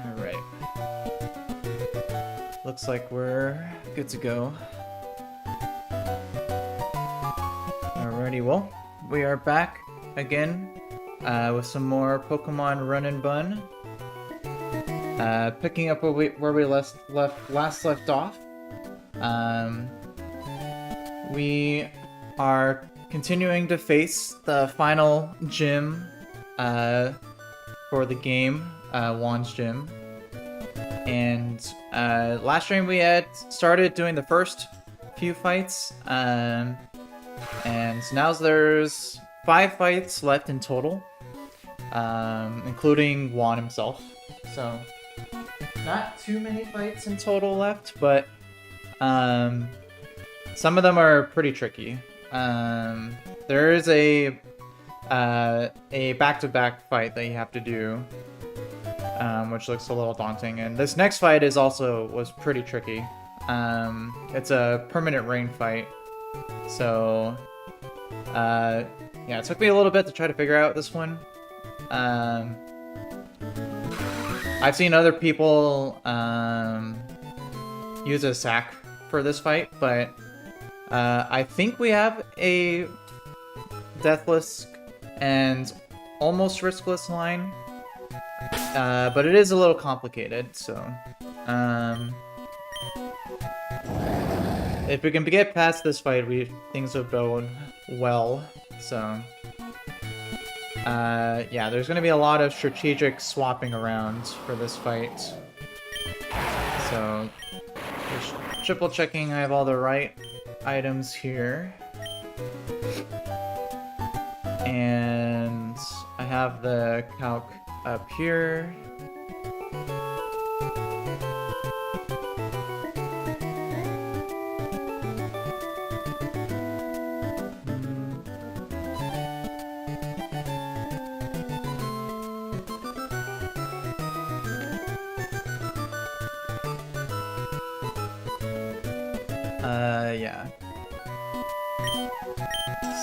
Alright. Looks like we're good to go. Alrighty, well, we are back again with some more Pokemon Run&Bun. Picking up where we last left off. We are continuing to face the final gym for the game, Juan's Gym. And last stream we had started doing the first few fights, and now there's 5 fights left in total, including Juan himself. So not too many fights in total left, but some of them are pretty tricky. There is a back-to-back fight that you have to do, which looks a little daunting. And this next fight was pretty tricky. It's a permanent rain fight, so yeah, it took me a little bit to try to figure out this one. I've seen other people use a sack for this fight, but I think we have a deathless and almost riskless line, but it is a little complicated, so if we can get past this fight, things will go well. So yeah, there's going to be a lot of strategic swapping around for this fight. So just triple checking I have all the right items here. And I have the calc up here. Yeah.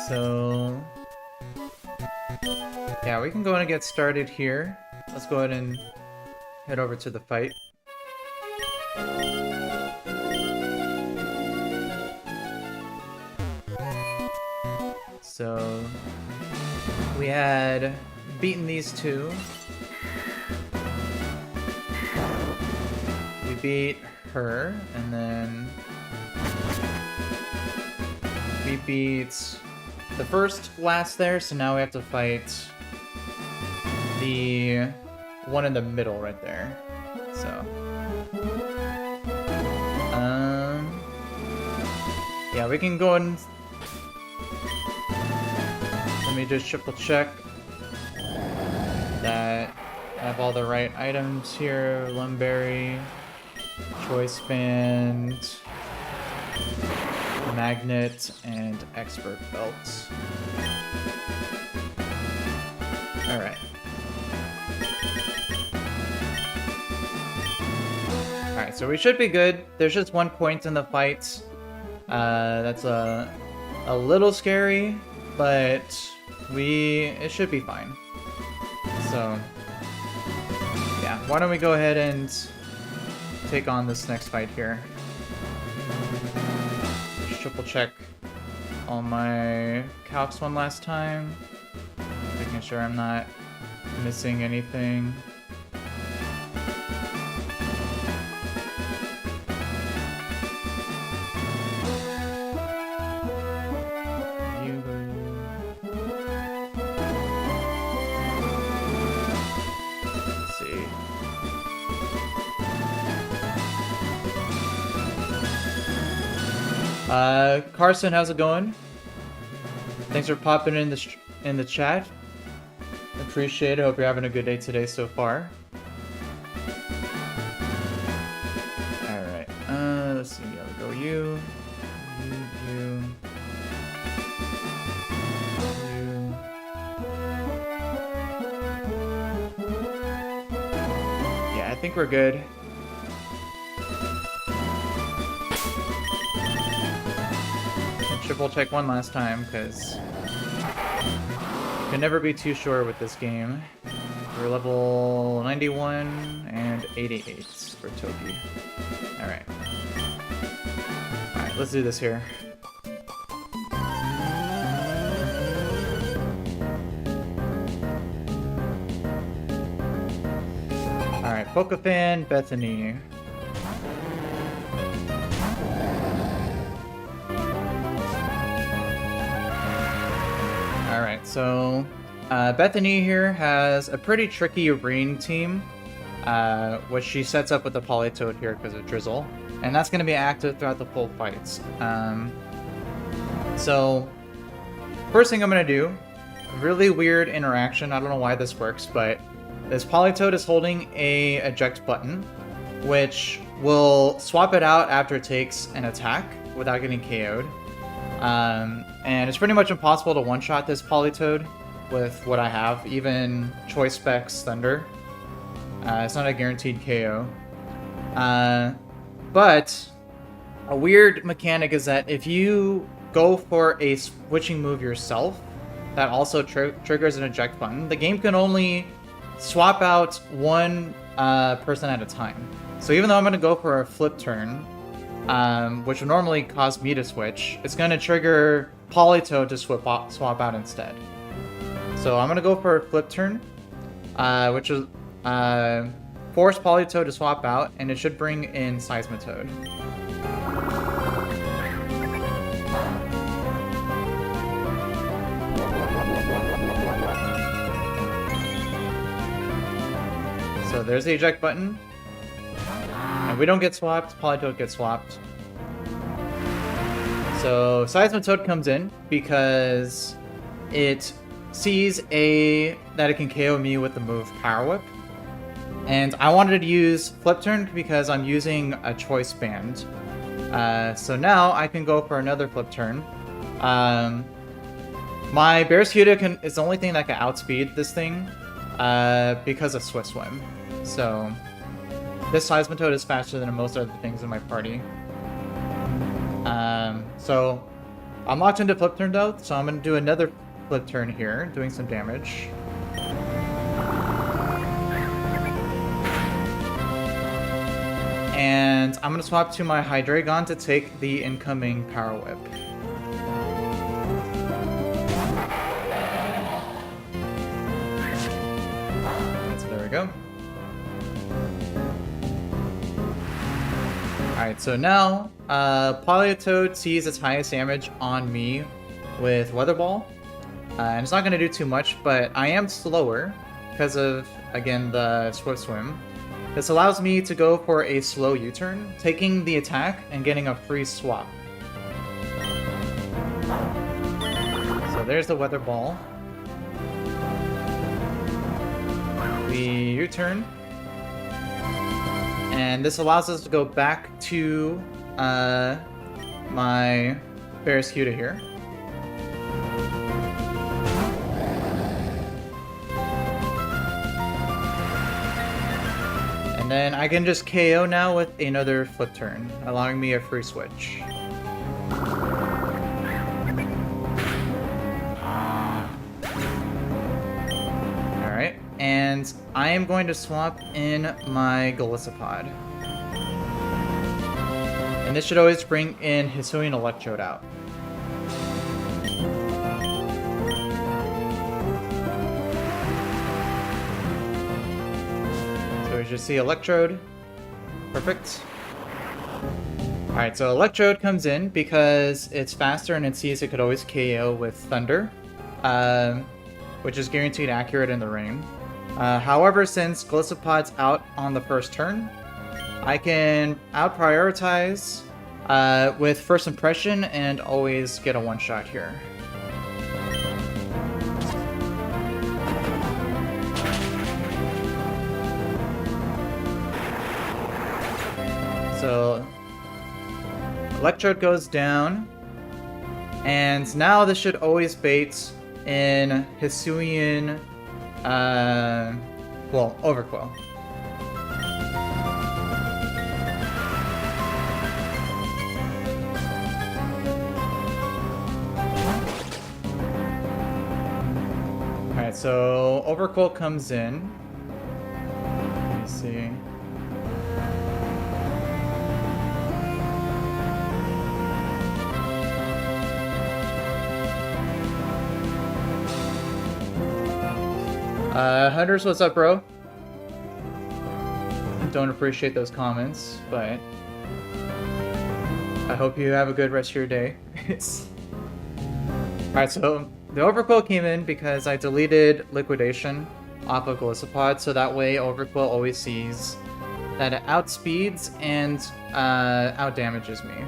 So yeah, we can go in and get started here. Let's go ahead and head over to the fight. So we had beaten these two. We beat her, and then we beat the first Lass there, so now we have to fight the one in the middle right there. So yeah, we can go and let me just triple check that I have all the right items here. Lumberry, Choice Band, Magnet, and Expert Belt. Alright. Alright, so we should be good. There's just 1 point in the fight. That's a little scary, but it should be fine. So yeah, why don't we go ahead and take on this next fight here. Just triple check all my calcs one last time, making sure I'm not missing anything. Carson, how's it going? Thanks for popping in the chat. Appreciate it. Hope you're having a good day today so far. All right. Let's see. Here we go. You. Yeah, I think we're good. triple check one last time, because can never be too sure with this game. We're level 91 and 88 for Toki. Alright. Alright, let's do this here. Alright, Pokefan, Bethany. Alright, so Bethany here has a pretty tricky rain team, which she sets up with the Politoed here because of Drizzle, and that's going to be active throughout the full fights. So, first thing I'm going to do, really weird interaction, I don't know why this works, but this Politoed is holding a eject button, which will swap it out after it takes an attack without getting KO'd. And it's pretty much impossible to one-shot this Politoed with what I have, even Choice Specs Thunder. It's not a guaranteed KO. But a weird mechanic is that if you go for a switching move yourself, that also triggers an eject button. The game can only swap out one person at a time. So even though I'm going to go for a flip turn, which would normally cause me to switch, it's going to trigger Politoed to swap out instead. So I'm going to go for a flip turn, which is force Politoed to swap out, and it should bring in Seismitoad. So there's the eject button. And we don't get swapped, Politoed gets swapped. So Seismitoad comes in because it sees that it can KO me with the move Power Whip. And I wanted to use Flip Turn because I'm using a Choice Band. So now I can go for another Flip Turn. My Barraskewda is the only thing that can outspeed this thing because of Swift Swim. So this Seismitoad is faster than most other things in my party. So I'm locked into Flip Turn though, so I'm going to do another Flip Turn here, doing some damage. And I'm going to swap to my Hydreigon to take the incoming Power Whip. So there we go. Alright, so now, Politoed sees its highest damage on me with Weather Ball. And it's not going to do too much, but I am slower because of, again, the Swift Swim. This allows me to go for a slow U-turn, taking the attack and getting a free swap. So there's the Weather Ball. We U-turn. And this allows us to go back to my Barraskewda here. And then I can just KO now with another Flip Turn, allowing me a free switch. Alright, and I am going to swap in my Golisopod. And this should always bring in Hisuian Electrode out. Just see Electrode. Perfect. Alright, so Electrode comes in because it's faster and it sees it could always KO with Thunder, which is guaranteed accurate in the rain. However, since Golisopod's out on the first turn, I can out-prioritize with First Impression and always get a one-shot here. So, Electrode goes down, and now this should always bait in Hisuian, well, Overqwell. so Overquill comes in. Let me see. Hunters, what's up, bro? Don't appreciate those comments, but I hope you have a good rest of your day. Alright, so the Overquill came in because I deleted Liquidation off of Glisopod, so that way Overquill always sees that it outspeeds and outdamages me.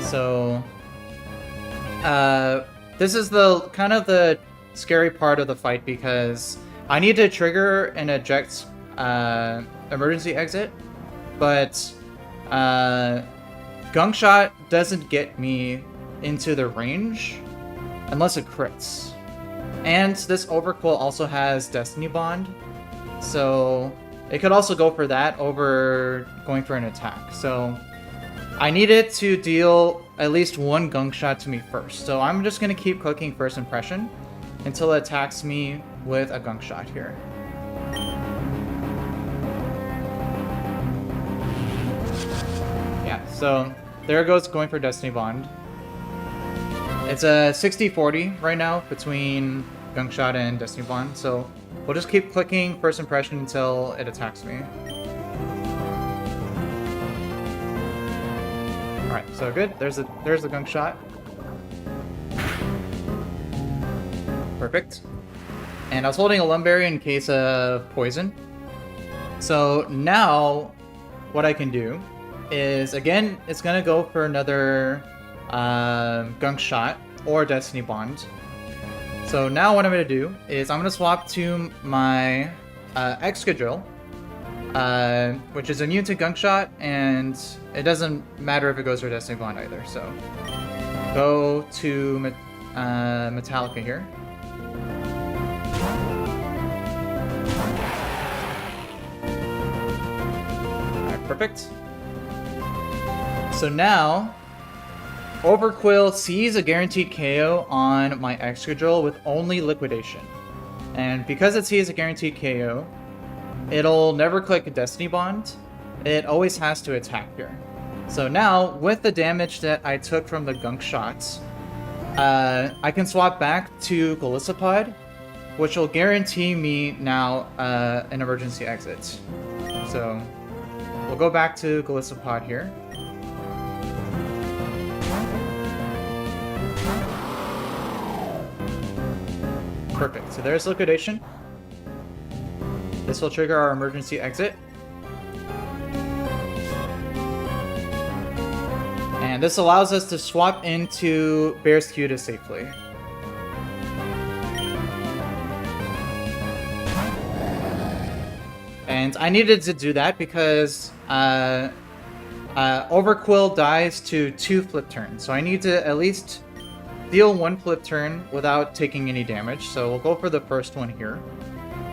So this is the kind of the scary part of the fight because I need to trigger an eject emergency exit, but Gunk Shot doesn't get me into the range unless it crits. And this Overquill also has Destiny Bond, so it could also go for that over going for an attack. So I needed to deal at least one Gunk Shot to me first. So I'm just going to keep clicking First Impression until it attacks me with a Gunk Shot here. Yeah, so there it goes, going for Destiny Bond. It's a 60-40 right now between Gunk Shot and Destiny Bond, so we'll just keep clicking First Impression until it attacks me. Alright, so good. There's the Gunk Shot. Perfect. And I was holding a Lumberry in case of poison. So now what I can do is, again, it's gonna go for another Gunk Shot or Destiny Bond. So now what I'm gonna do is I'm gonna swap to my Excadrill, which is immune to Gunk Shot, and it doesn't matter if it goes for Destiny Bond either. So go to Metallica here. Alright, perfect. So now Overquill sees a guaranteed KO on my Excadrill with only Liquidation. And because it sees a guaranteed KO, it'll never click a Destiny Bond. It always has to attack here. So now, with the damage that I took from the Gunk Shots, I can swap back to Glisopod, which will guarantee me now an emergency exit. So we'll go back to Glisopod here. Perfect. So there's Liquidation. This will trigger our emergency exit. And this allows us to swap into Bear's Cuda safely. And I needed to do that because Overquill dies to 2 flip turns. So I need to at least deal 1 flip turn without taking any damage. So we'll go for the first one here.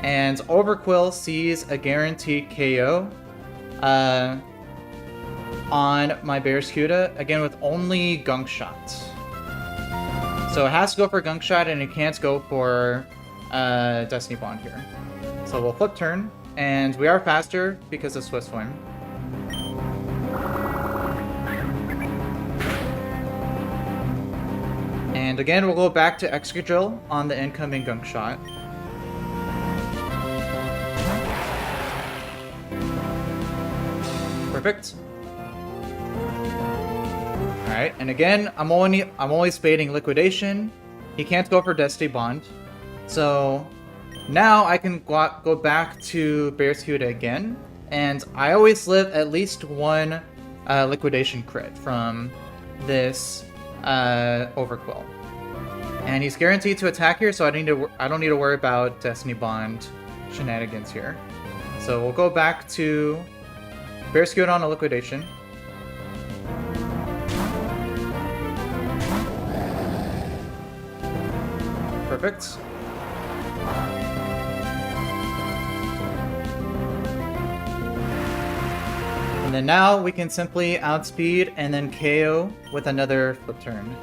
And Overquill sees a guaranteed KO on my Bear's Cuda, again with only Gunk Shot. So it has to go for Gunk Shot and it can't go for Destiny Bond here. So we'll flip turn, and we are faster because of Swift Swim. And again, we'll go back to Excadrill on the incoming Gunk Shot. Perfect. Alright, and again, I'm only spading Liquidation. He can't go for Destiny Bond. So now I can go back to Bear's Cuda again, and I always live at least 1 Liquidation crit from this Overquill. And he's guaranteed to attack here, so I don't need to worry about Destiny Bond shenanigans here. So we'll go back to Bear's Cuda on a Liquidation. Perfect. And then now we can simply outspeed and then KO with another flip turn.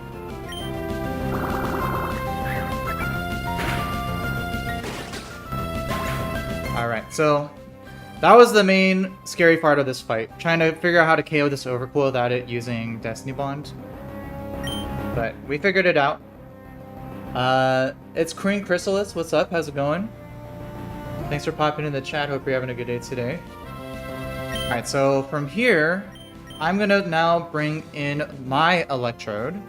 Alright, so that was the main scary part of this fight. Trying to figure out how to KO this overcool without it using Destiny Bond. But we figured it out. It's Queen Chrysalis. What's up? How's it going? Thanks for popping in the chat. Hope you're having a good day today. Alright, so from here, I'm gonna now bring in my electrode.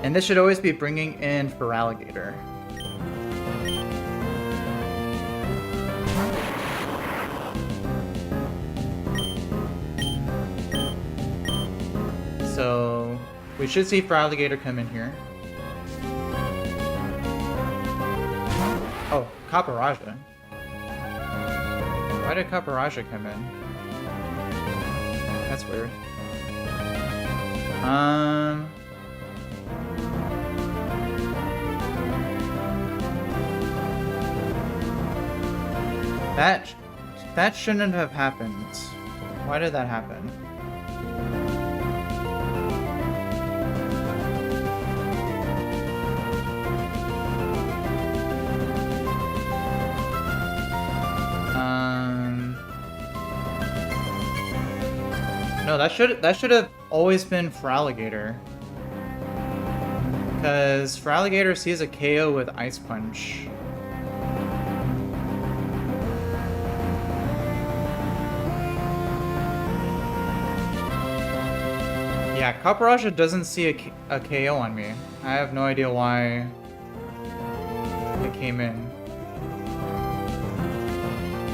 And this should always be bringing in Feraligatr. So we should see Feraligatr come in here. Oh, Caparaja. Why did Caparaja come in? That's weird. That shouldn't have happened. Why did that happen? No, that should have always been Feraligatr. Because Feraligatr sees a KO with Ice Punch. Yeah, Caparaja doesn't see a KO on me. I have no idea why it came in.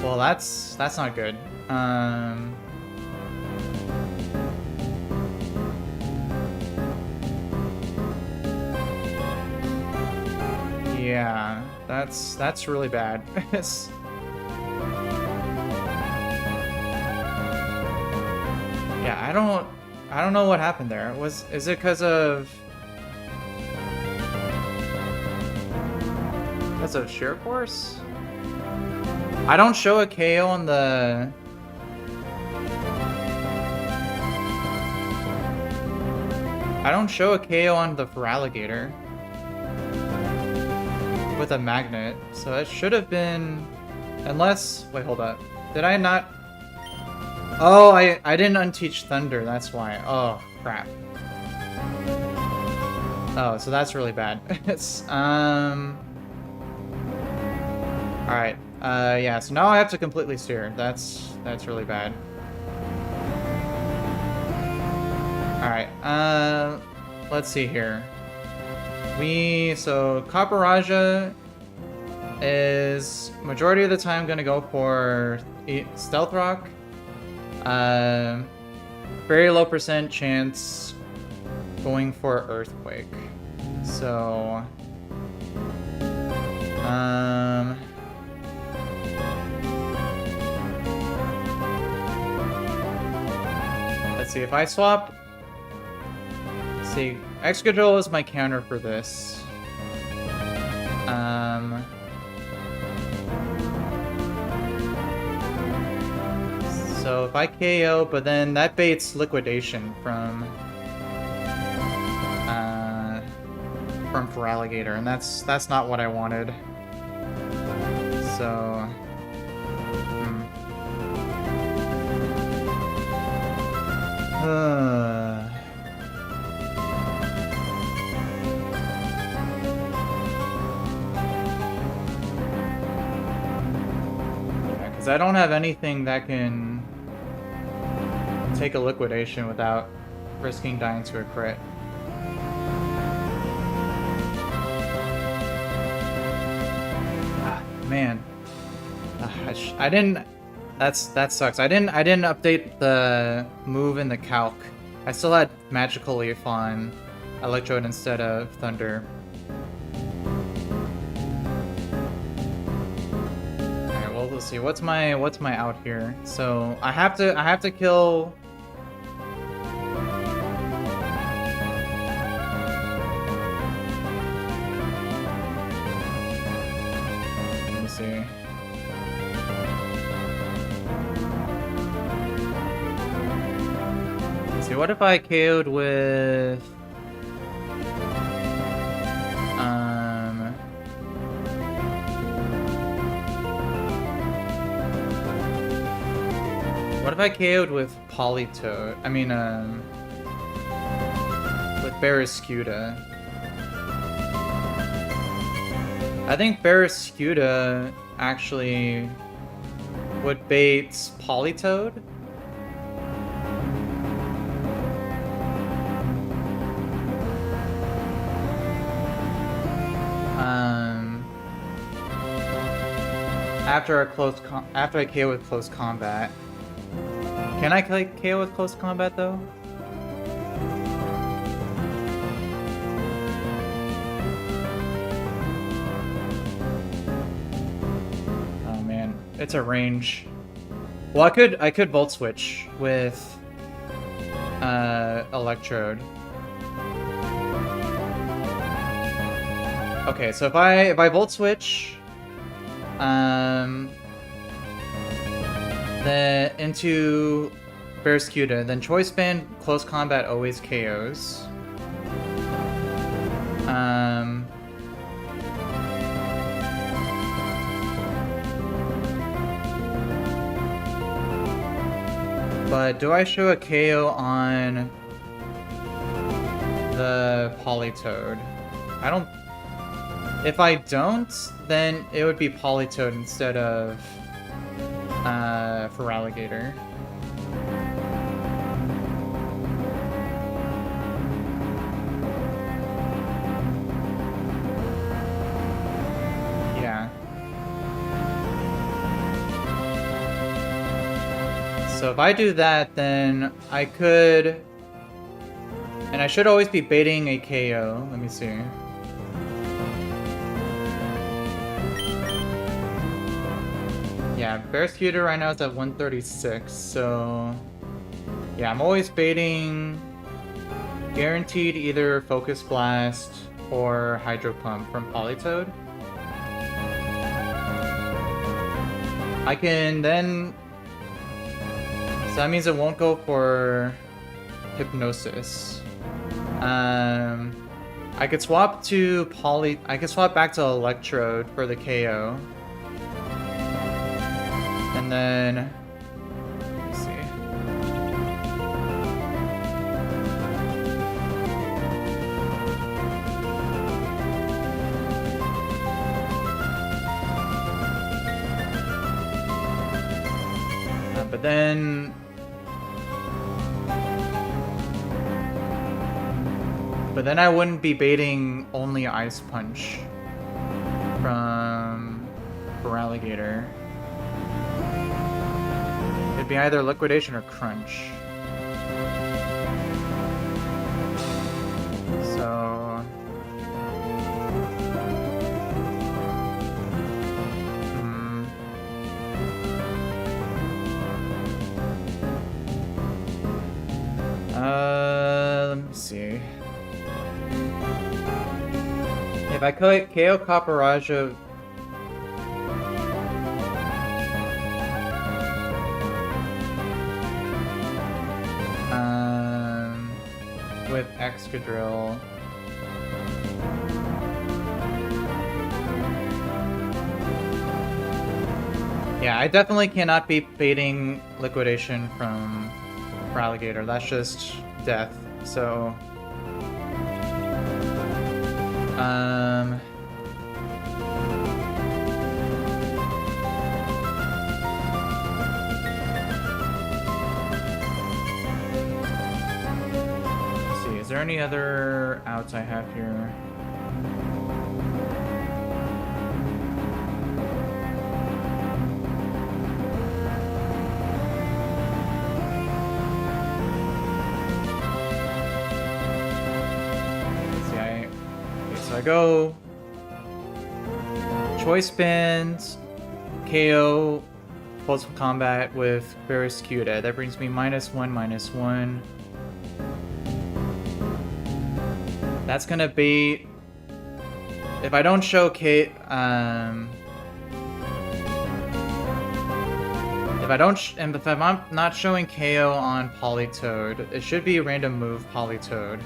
Well, that's not good. Yeah, that's really bad. Yeah, I don't know what happened there. Is it because of sheer force? I don't show a KO on the Feraligatr with a magnet, so it should have been, unless, wait, hold up. Did I not? Oh, I didn't unteach Thunder, that's why. Oh, crap. Oh, so that's really bad. It's, alright. Yeah, so now I have to completely steer. That's really bad. Alright, let's see here. So Caparaja is majority of the time gonna go for Stealth Rock. Very low % chance going for Earthquake. So let's see if I swap. See, Excadrill is my counter for this. So if I KO, but then that baits Liquidation from Feraligatr, and that's not what I wanted. So because I don't have anything that can take a Liquidation without risking dying to a crit. Man, I didn't. That sucks. I didn't update the move in the calc. I still had Magical Leaf on Electrode instead of Thunder. Alright, well, let's see. What's my out here? So I have to kill. Let me see. See, what if I KO'd with What if I KO'd with Politoed? I mean, with Barraskewda. I think Barraskewda actually would bait Politoed. After I KO with close combat. Can I KO with close combat though? Oh man, it's a range. Well, I could Volt Switch with Electrode. Okay, so if I Volt Switch, then into Barraskewda, then Choice Band close combat always KOs. But do I show a KO on the Politoed? I don't. If I don't, then it would be Politoed instead of Feraligatr. Yeah. So if I do that, then I could... And I should always be baiting a KO. Let me see. Yeah, Barraskewda right now is at 136, so... Yeah, I'm always baiting... Guaranteed either Focus Blast or Hydro Pump from Politoed. I can then... So that means it won't go for Hypnosis. I could swap to I could swap back to Electrode for the KO. And then... Let's see. But then... But then I wouldn't be baiting only Ice Punch from Feraligatr. It'd be either Liquidation or Crunch. So... let me see. If I KO Copperajah... with Excadrill... Yeah, I definitely cannot be baiting Liquidation from Feraligatr. That's just death, so... Let's see, is there any other outs I have here? So I go Choice Band, KO, Pulse Combat with Barraskewda. That brings me -1/-1. That's gonna be... If I don't show if I'm not showing KO on Politoed, it should be a random move Politoed.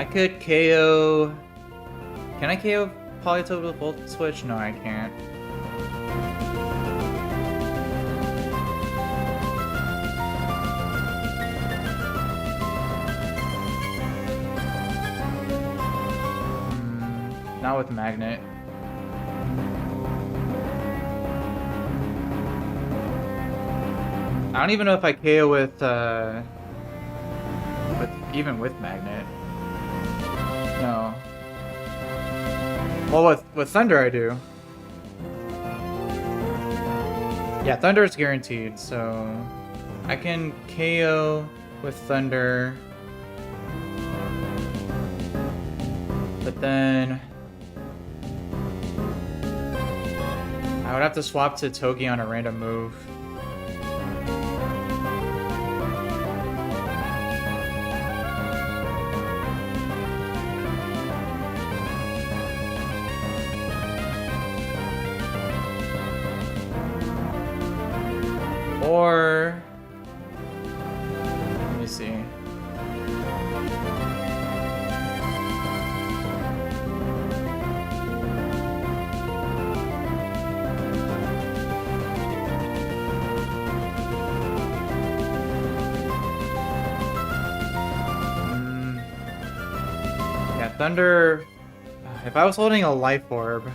I could KO... Can I KO Politoed with Volt Switch? No, I can't. Not with Magnet. I don't even know if I KO with even with Magnet. No. Well, with Thunder I do. Yeah, Thunder is guaranteed, so I can KO with Thunder. But then I would have to swap to Togi on a random move. Or let me see. Yeah, Thunder. If I was holding a Life Orb,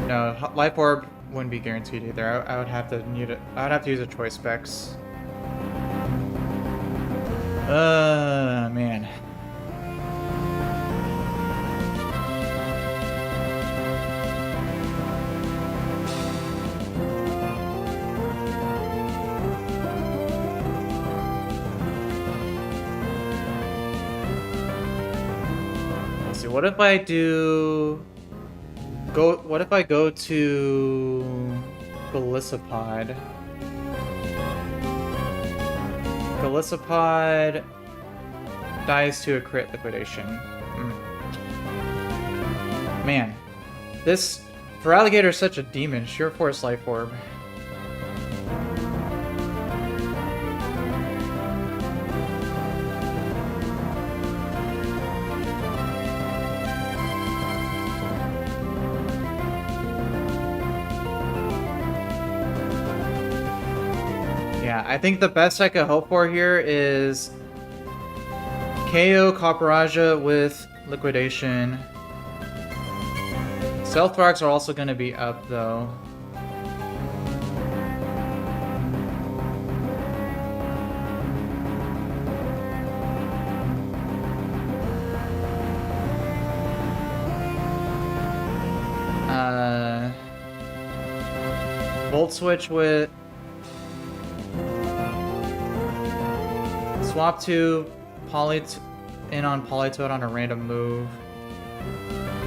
no, Life Orb wouldn't be guaranteed either. I would have to need it. I would have to use a choice specs. Man. Let's see. What if I do? What if I go to Golisopod? Golisopod dies to a crit liquidation. Man, this Feraligatr is such a demon. Sheer Force Life Orb. Yeah, I think the best I could hope for here is KO Copperaja with Liquidation. Stealth Rocks are also going to be up, though. Volt Switch with... Swap to in on Politoed on a random move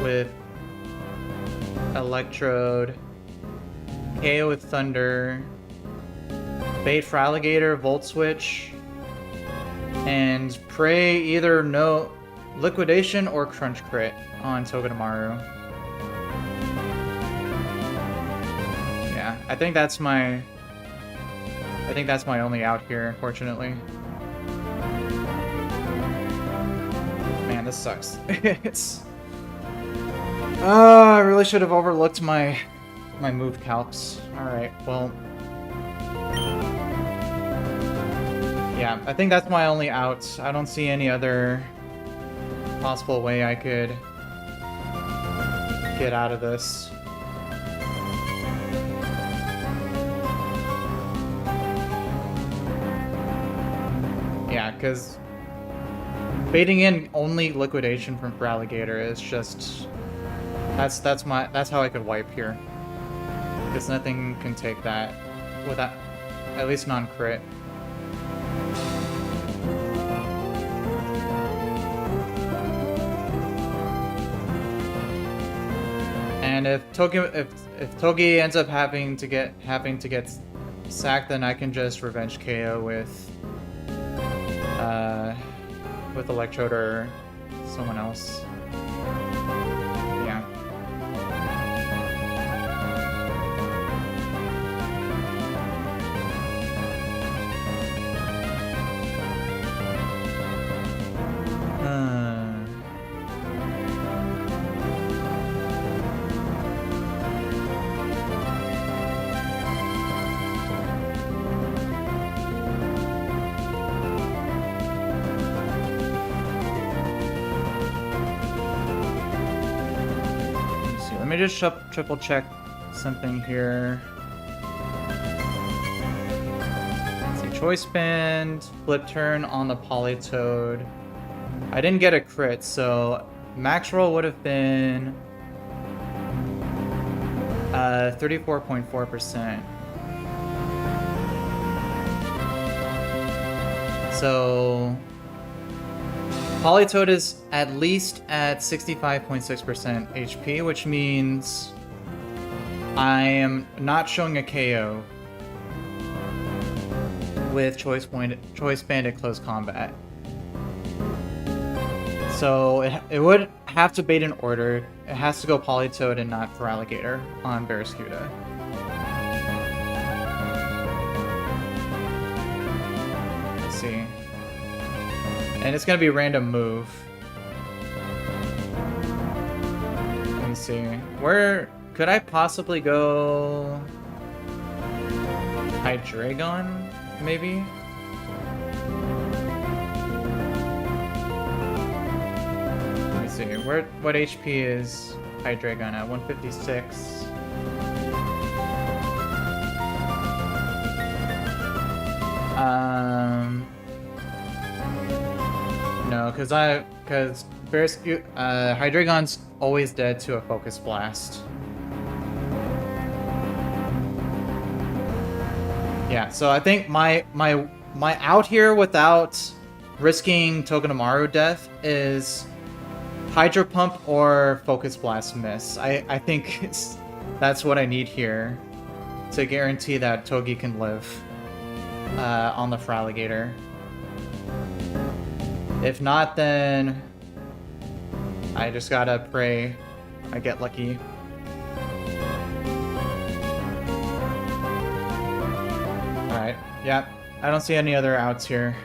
with Electrode, KO with Thunder, bait Feraligatr, Volt Switch, and pray either no Liquidation or Crunch Crit on Togedemaru. Yeah, I think that's my only out here, unfortunately. Man, this sucks. I really should have overlooked my move calcs. Alright, well. Yeah, I think that's my only out. I don't see any other possible way I could get out of this. Yeah, because baiting in only Liquidation from Feraligatr is just that's how I could wipe here. Because nothing can take that without at least non-crit. And if Togi ends up having to get sacked, then I can just revenge KO with Electrode or someone else. Yeah. me just triple check something here. Let's see, choice band, flip turn on the Polytoad. I didn't get a crit, so max roll would have been 34.4%. So Polytoad is at least at 65.6% HP, which means I am not showing a KO with choice band at close combat. So it would have to bait in order. It has to go Polytoad and not Feraligatr on Barraskewda. Let's see. And it's gonna be random move. Let me see. Where could I possibly go? Hydreigon, maybe? Let me see. What HP is Hydreigon at? 156. No, because Hydreigon's always dead to a Focus Blast. Yeah, so I think my out here without risking Togedemaru death is Hydro Pump or Focus Blast miss. I think that's what I need here to guarantee that Togi can live on the Feraligatr. If not, then I just gotta pray I get lucky. Alright, yep. I don't see any other outs here.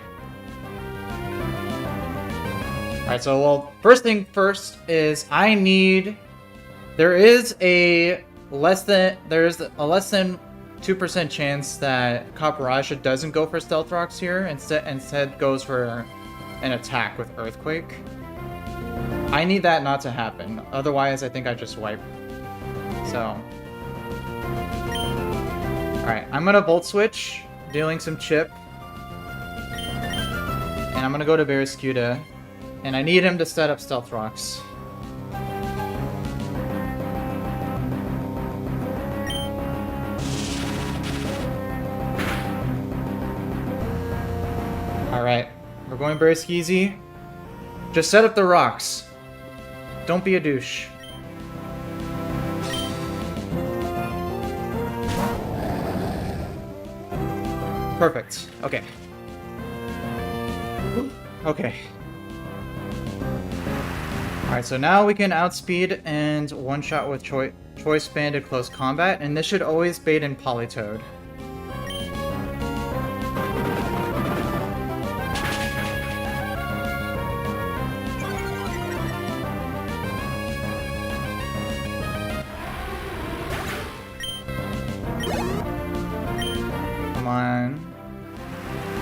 Alright, so well, first thing first is there is a less than 2% chance that Copperajah doesn't go for Stealth Rocks here, instead goes for an attack with Earthquake. I need that not to happen. Otherwise, I think I just wipe. So. Alright, I'm gonna Volt Switch, dealing some chip. And I'm gonna go to Barraskewda. And I need him to set up Stealth Rocks. Alright. We're going Barraskewda. Just set up the rocks. Don't be a douche. Perfect. Okay. Okay. Alright, so now we can outspeed and one-shot with choice band at close combat, and this should always bait in Polytoad.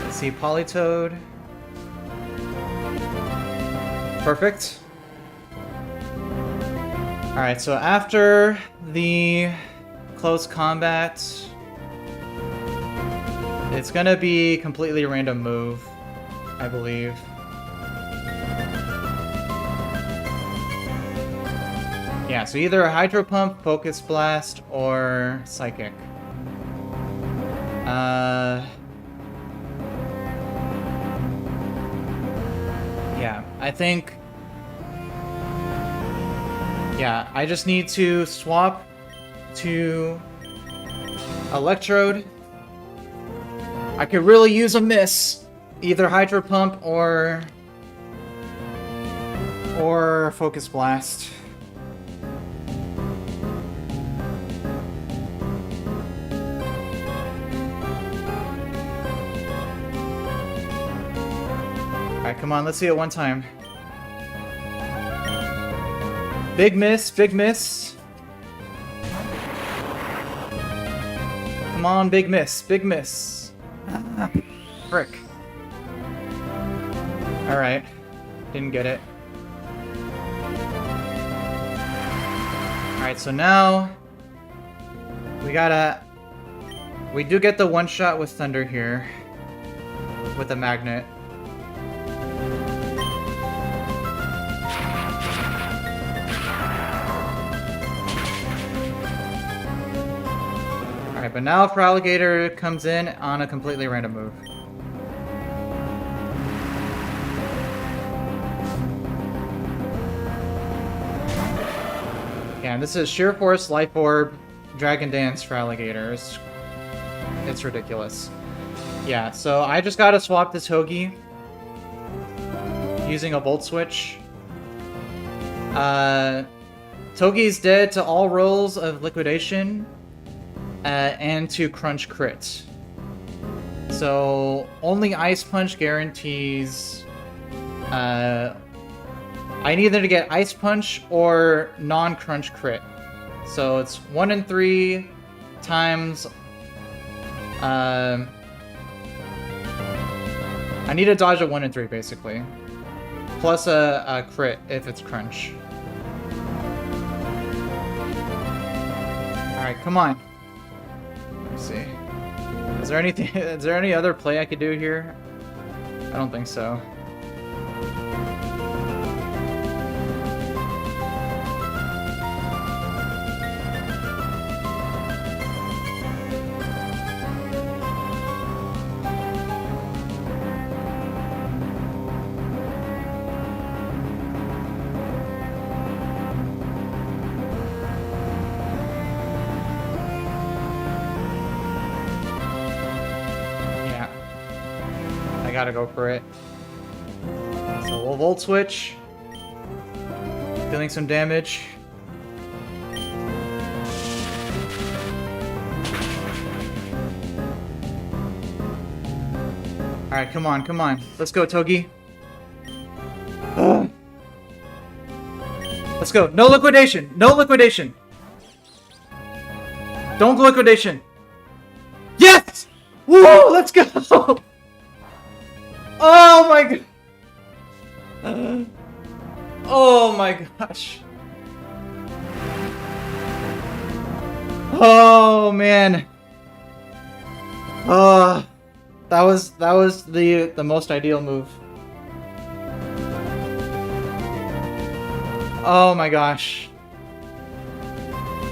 Let's see, Polytoad. Perfect. Alright, so after the close combat, it's gonna be completely random move, I believe. Yeah, so either a Hydro Pump, Focus Blast, or Psychic. Yeah, I think... Yeah, I just need to swap to Electrode. I could really use a miss. Either Hydro Pump or Focus Blast. Alright, come on, let's see it one time. Big miss, big miss. Come on, big miss, big miss. Ah, frick. Alright, didn't get it. Alright, so now we do get the one shot with Thunder here with the magnet. Alright, but now Feraligatr comes in on a completely random move. Yeah, and this is Sheer Force, Life Orb, Dragon Dance Feraligatr. It's ridiculous. Yeah, so I just gotta swap this Hoagie using a Volt Switch. Togi's dead to all rolls of Liquidation and to Crunch Crit. So only Ice Punch guarantees I need either to get Ice Punch or non-Crunch Crit. So it's 1 in 3 times... I need to dodge a 1 in 3, basically. Plus a crit if it's Crunch. Alright, come on. Let me see. Is there anything... Is there any other play I could do here? I don't think so. Gotta go for it. So we'll Volt Switch. Dealing some damage. Alright, come on, come on. Let's go, Togi. Let's go. No liquidation! No liquidation! Don't liquidation! Yes! Whoa, let's go! Oh my god! Oh my gosh! Oh man! That was the most ideal move. Oh my gosh!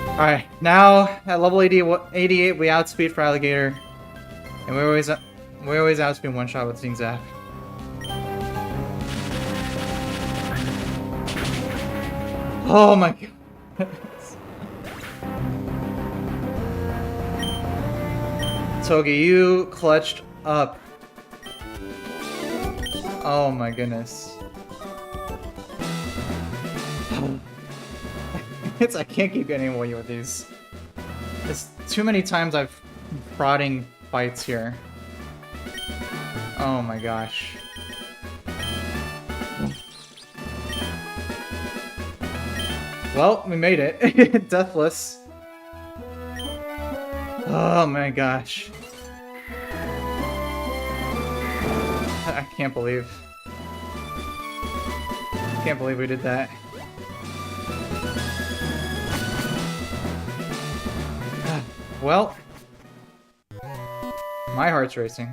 All right, now at level 88, we outspeed Feraligatr, and we always outspeed one shot with Sting Zap. Oh my god. Togi, you clutched up. Oh my goodness. I can't keep getting away with these. It's too many times I've prodding fights here. Oh my gosh. Well, we made it. Deathless. Oh my gosh. I can't believe we did that. Well, my heart's racing.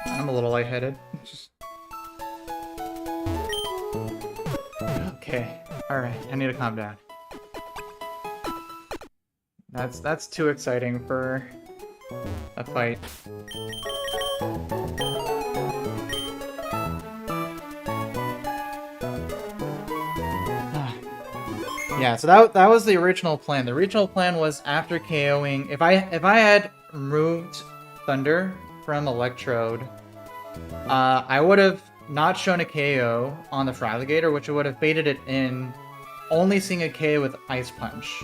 I'm a little lightheaded. Okay, alright, I need to calm down. That's too exciting for a fight. Yeah, so that was the original plan. The original plan was after KOing, if I had removed Thunder from Electrode, I would have not shown a KO on the Feraligatr, which would have baited it in, only seeing a KO with Ice Punch,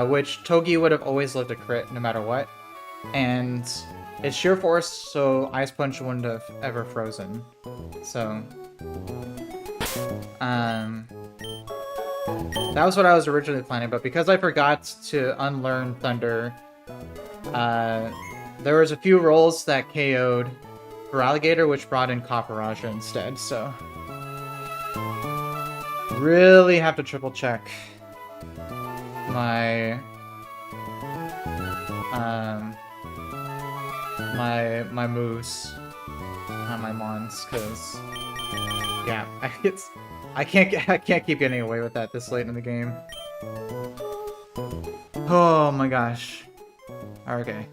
which Togi would have always lived a crit no matter what, and it's Sheer Force, so Ice Punch wouldn't have ever frozen. So, that was what I was originally planning, but because I forgot to unlearn Thunder, there was a few rolls that KO'd Feraligatr, which brought in Copperage instead, so... really have to triple check my my moves on my mons, because yeah, I can't keep getting away with that this late in the game. Oh my gosh. Okay.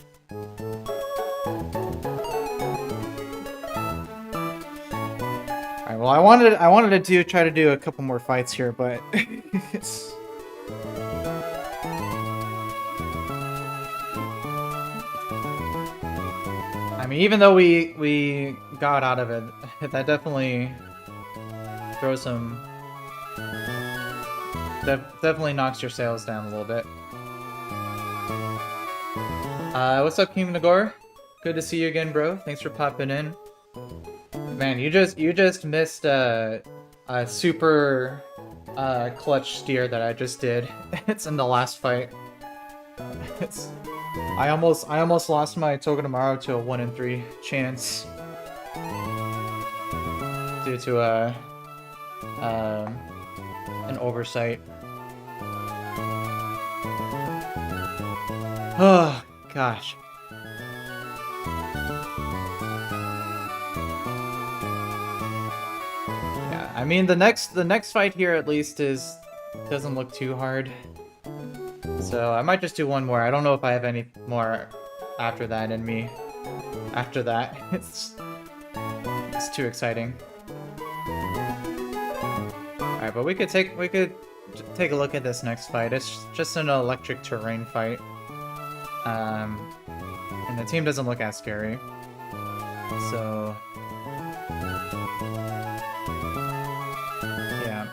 Alright, well I wanted to try to do a couple more fights here, but it's I mean, even though we got out of it, that definitely throws some definitely knocks your sales down a little bit. What's up, King Nagor? Good to see you again, bro. Thanks for popping in. Man, you just missed a super clutch steer that I just did. It's in the last fight. I almost lost my Togedemaru to a 1 in 3 chance due to an oversight. Oh gosh. Yeah, I mean the next fight here at least doesn't look too hard. So I might just do one more. I don't know if I have any more after that in me. After that, it's too exciting. All right, but we could take a look at this next fight. It's just an electric terrain fight, and the team doesn't look as scary. So yeah.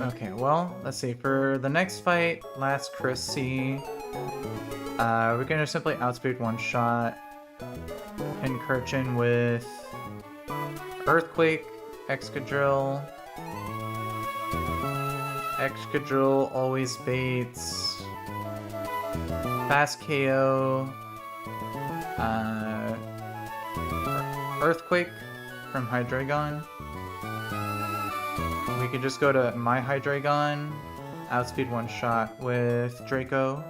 Okay, well, let's see. For the next fight, Lass Chrissy, we're gonna simply outspeed one shot and Kirchen with Earthquake, Excadrill. Excadrill always baits. Fast KO. Earthquake from Hydreigon. We could just go to my Hydreigon, outspeed one shot with Draco.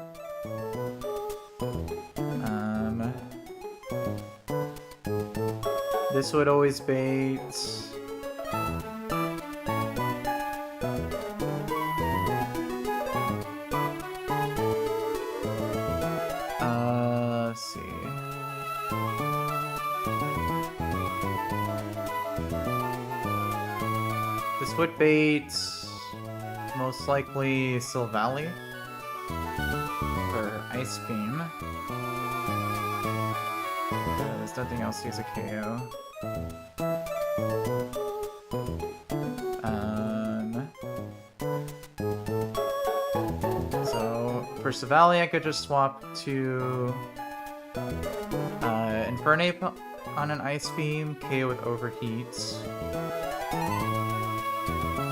This would always bait. Let's see. This would bait most likely Silvally for Ice Beam. There's nothing else to use a KO. So for Silvally, I could just swap to Infernape on an Ice Beam, KO with Overheat.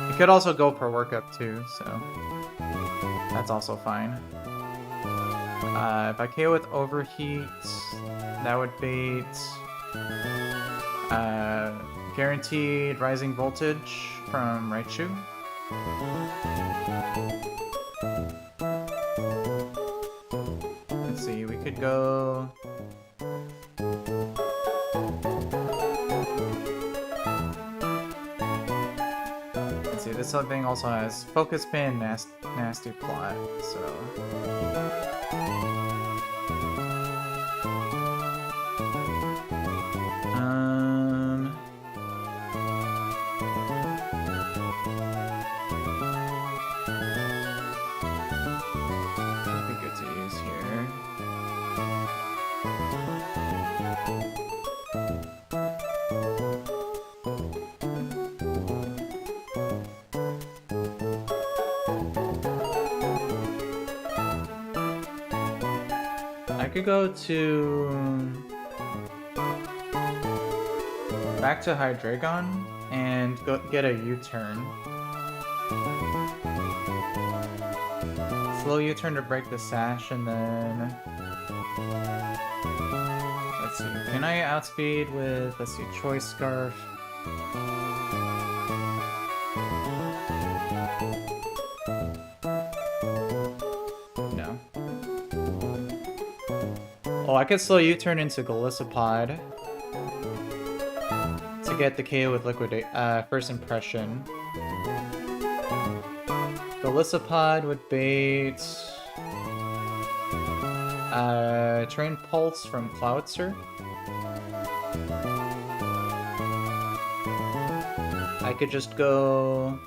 You could also go for Workup too, so that's also fine. If I KO with Overheat, that would bait guaranteed Rising Voltage from Raichu. Let's see, we could go... Let's see, this thing also has Focus Pin, Nasty Plot, so... I could go to back to Hydreigon and go get a U-turn. slow U-turn to break the sash, and then... Let's see, can I outspeed with, let's see, Choice Scarf? No. Oh, I could slow U-turn into Golisopod to get the KO with Liquidate, First Impression. Golisopod would bait... Train Pulse from Cloudster. I could just go...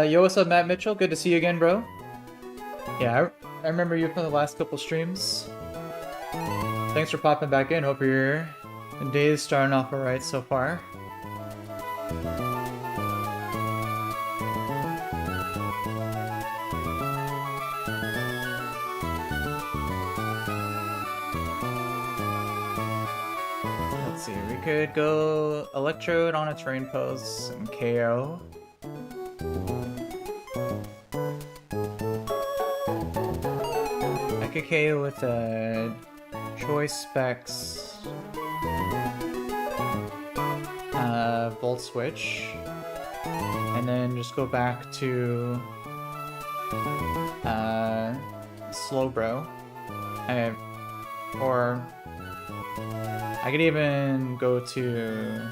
Yo, what's up, Matt Mitchell? Good to see you again, bro. Yeah, I remember you from the last couple streams. Thanks for popping back in. Hope your day is starting off alright so far. Let's see, we could go Electrode on a terrain pose and KO. I could KO with a Choice Specs Volt Switch, and then just go back to Slowbro, or I could even go to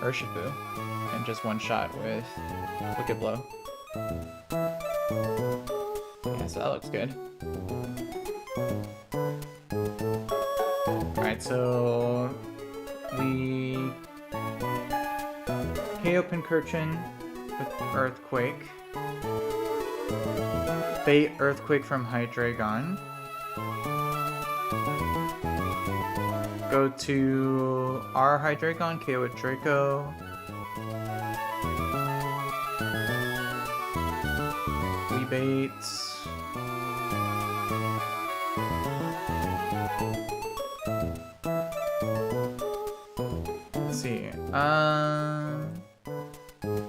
Urshifu and just one shot with Wicked Blow. Yeah, so that looks good. Alright, so we KO Pincurchin with Earthquake. Bait Earthquake from Hydreigon. Go to our Hydreigon, KO with Draco. We bait. Let's see.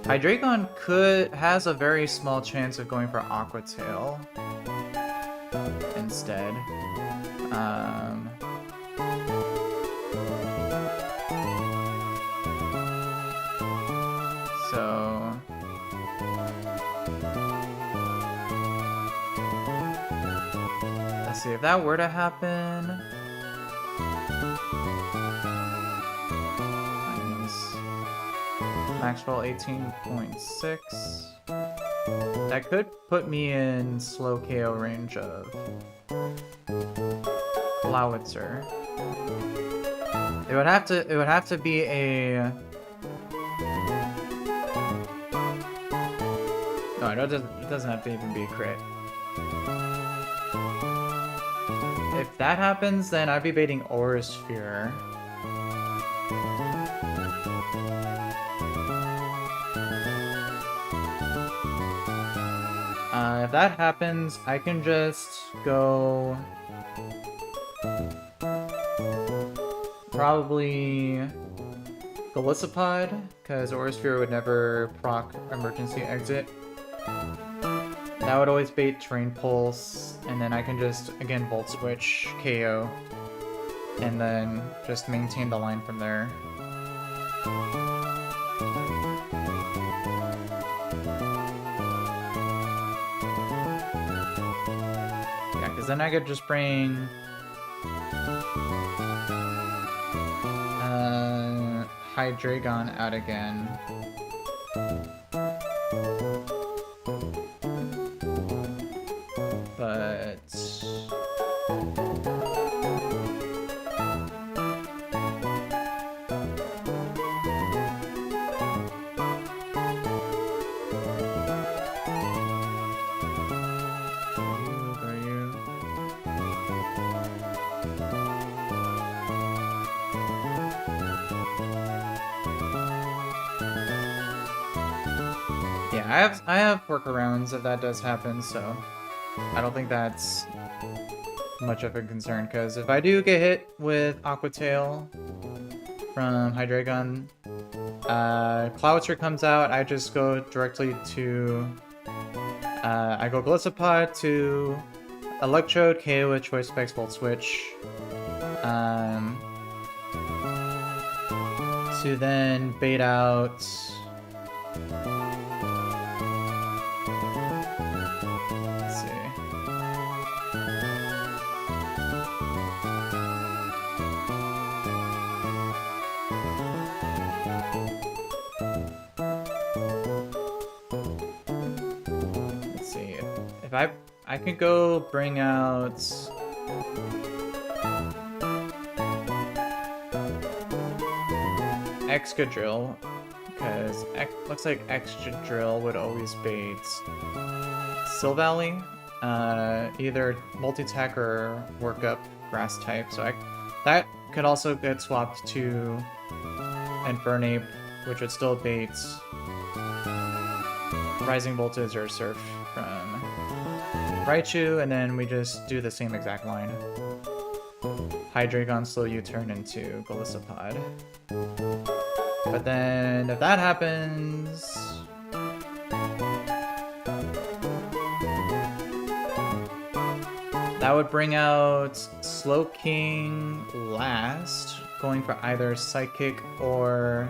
Hydreigon has a very small chance of going for Aqua Tail instead. So let's see if that were to happen. Max roll 18.6. That could put me in slow KO range of Flowitzer. It would have to be a... No, it doesn't have to even be a crit. If that happens, then I'd be baiting Aurisphere. If that happens, I can just go... probably Golisopod, because Aurisphere would never proc Emergency Exit. That would always bait Terrain Pulse, and then I can just, again, Volt Switch, KO, and then just maintain the line from there. Yeah, because then I could just bring... Hydreigon out again. But... I have workarounds if that does happen, so I don't think that's much of a concern, because if I do get hit with Aqua Tail from Hydreigon, Cloudster comes out, I just go directly to, I go Golisopod to Electrode, KO with Choice Specs, Volt Switch, to then bait out, let's see. If I could go bring out Excadrill, because looks like Excadrill would always bait Silvally, either multi-attack or work up grass type, so that could also get swapped to Infernape, which would still bait Rising Voltage or Surf from Raichu, and then we just do the same exact line. Hydreigon slow U-turn into Golisopod. But then, if that happens... that would bring out Slowking last, going for either Psychic or...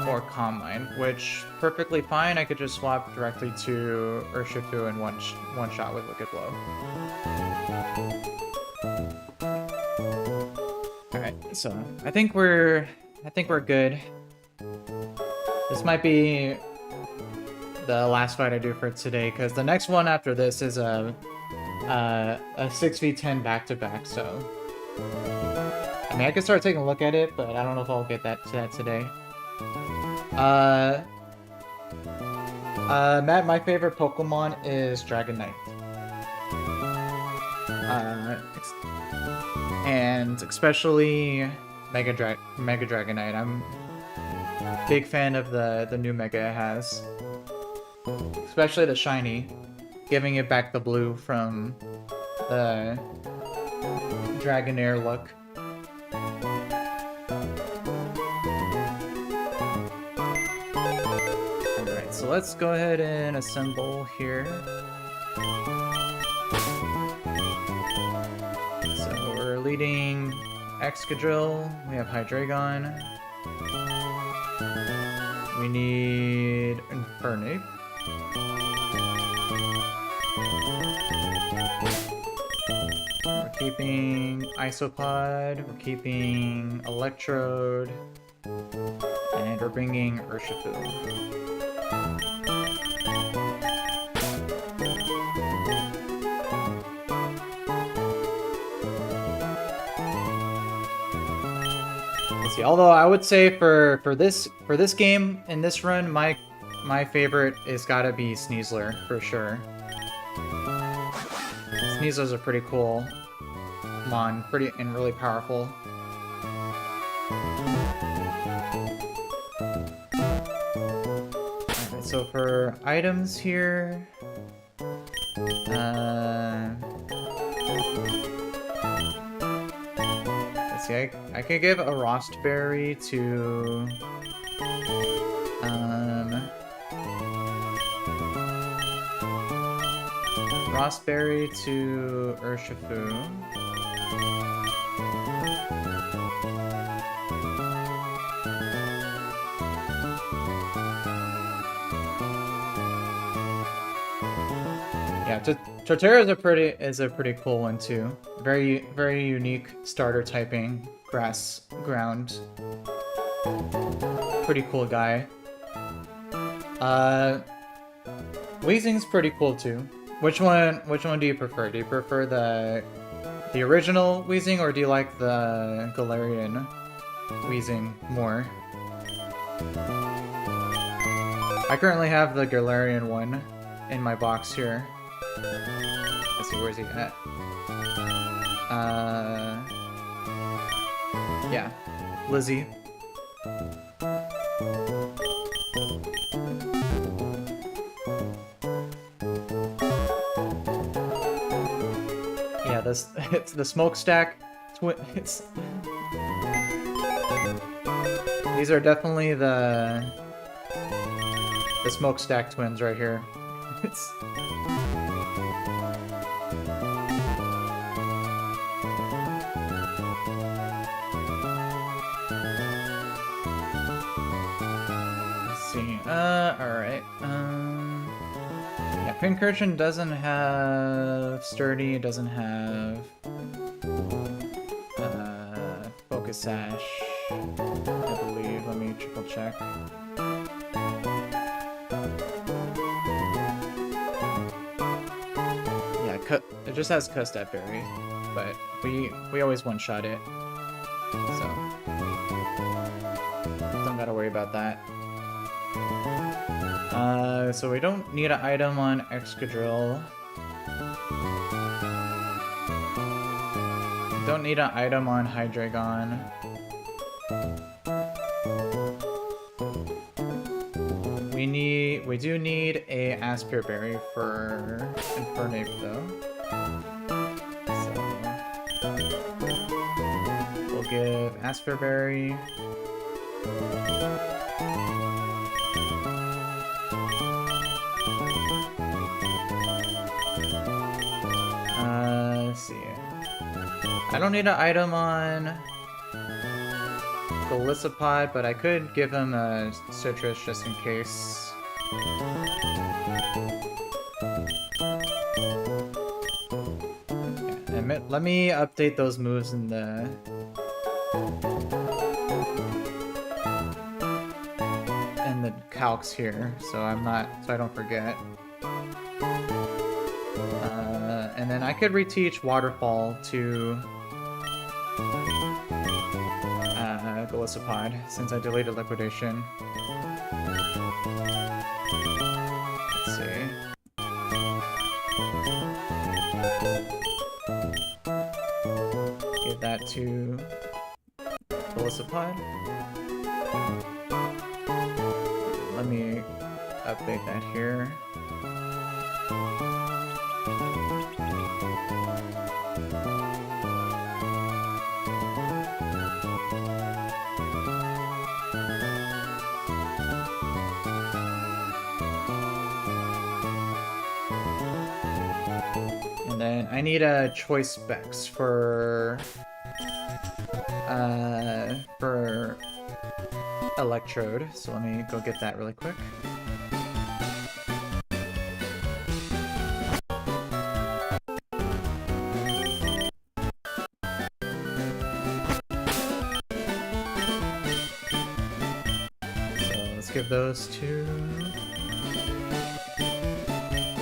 or Calm Mind, which perfectly fine. I could just swap directly to Urshifu and one shot with Wicked Blow. Alright, so I think we're good. This might be the last fight I do for today, because the next one after this is a 6v10 back-to-back, so I mean I could start taking a look at it, but I don't know if I'll get to that today. Matt, my favorite Pokemon is Dragonite. And especially Mega Dragonite. I'm a big fan of the new Mega it has. Especially the shiny. Giving it back the blue from the Dragonair look. Alright, so let's go ahead and assemble here. So we're leading Excadrill, we have Hydreigon. We need Infernape. We're keeping Isopod, we're keeping Electrode, and we're bringing Urshifu. Let's see. Although I would say for this game in this run, my favorite is gotta be Sneasler for sure. Sneasler's a pretty cool mon, and really powerful. Alright, so for items here, let's see, I could give a Rostberry to Urshifu. Yeah, Torterra is a pretty cool one too. Very unique starter typing, grass ground. Pretty cool guy. Weezing's pretty cool too. Which one do you prefer? Do you prefer the original Weezing, or do you like the Galarian Weezing more? I currently have the Galarian one in my box here. Let's see, where's he at? Yeah. Lizzie. Yeah, it's the smokestack twins. These are definitely the smokestack twins right here. It's alright. Yeah, Pincurchin doesn't have Sturdy, doesn't have Focus Sash, I believe. Let me triple check. Yeah, it just has Custap Berry, but we always one-shot it, so don't gotta worry about that. So we don't need an item on Excadrill. Don't need an item on Hydreigon. We do need a Aspir Berry for Infernape though. So we'll give Aspir Berry. Let's see. I don't need an item on Golisopod, but I could give him a Citrus just in case. Yeah, let me update those moves in the calcs here, so I don't forget. And then I could reteach Waterfall to Golisopod since I deleted Liquidation. Let's see. Give that to Golisopod. Let me update that here. And then I need a choice specs for Electrode, so let me go get that really quick. So let's give those to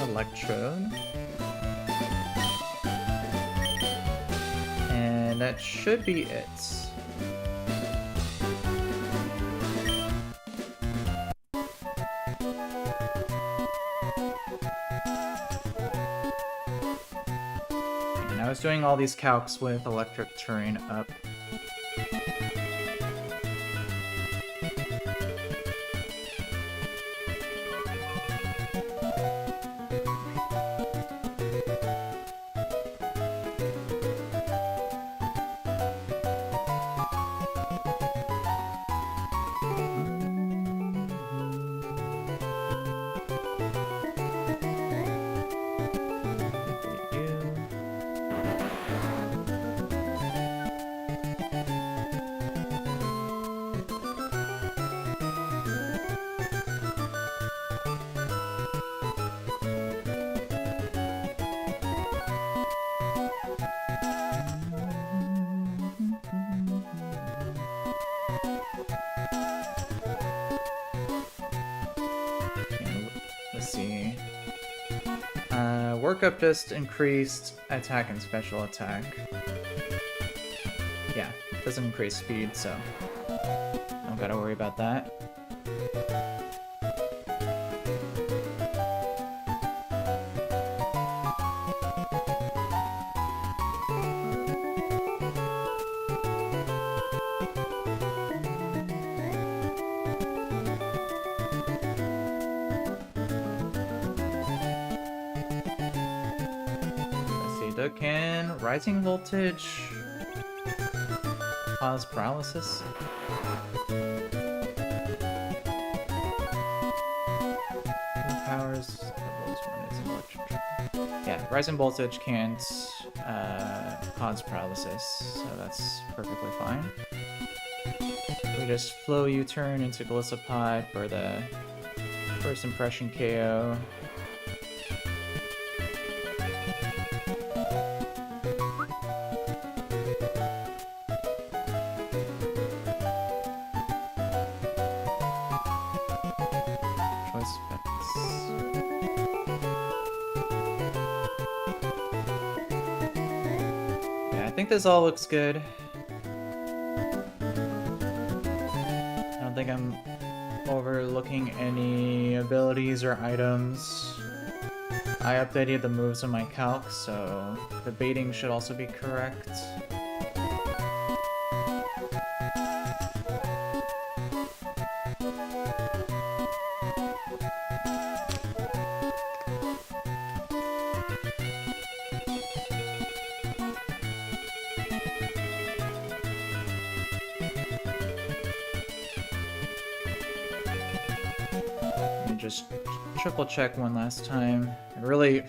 Electrode. And that should be it. And I was doing all these calcs with electric terrain up. Let's see. Workup just increased attack and special attack. Yeah, doesn't increase speed, so don't gotta worry about that. can rising voltage cause paralysis? Powers. Yeah, rising voltage can't cause paralysis, so that's perfectly fine. We just flow U-turn into Glisopod for the first impression KO. Choice effects. Yeah, I think this all looks good. I don't think I'm overlooking any abilities or items. I updated the moves on my calc, so the baiting should also be correct. Just triple check one last time. It really,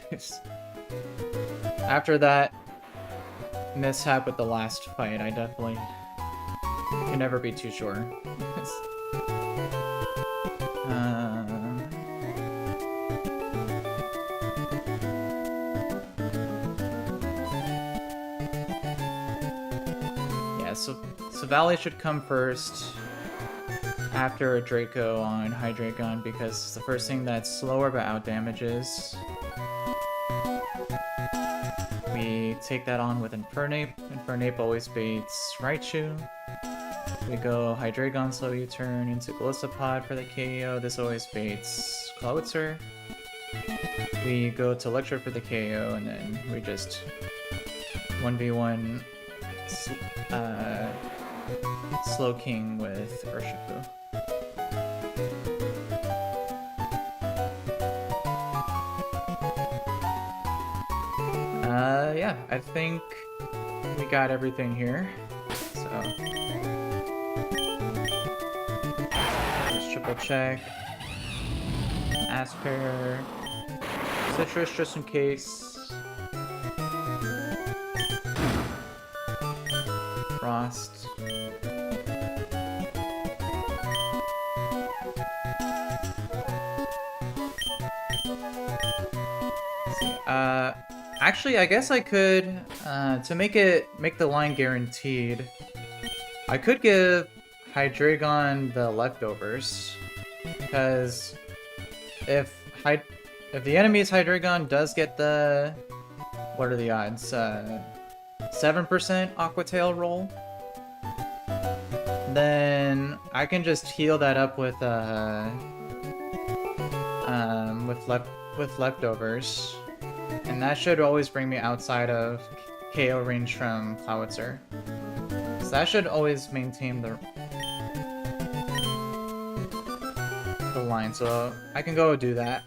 after that mishap with the last fight, I definitely can never be too sure. Yeah, so Valley should come first after a Draco on Hydreigon, because it's the first thing that's slower but out damages. We take that on with Infernape. Infernape always baits Raichu. We go Hydreigon slow U-turn into Glisopod for the KO. This always baits Cloutzer. We go to Lecture for the KO, and then we just 1v1 Slow King with Urshifu. Yeah, I think we got everything here, so just triple check. Asper, Citrus just in case. Frost. Let's see. Actually, I guess I could, to make the line guaranteed, I could give Hydreigon the leftovers, because if the enemy's Hydreigon does get the, what are the odds? 7% Aqua Tail roll, then I can just heal that up with leftovers. And that should always bring me outside of KO range from Cloutzer. So that should always maintain the line, so I can go do that.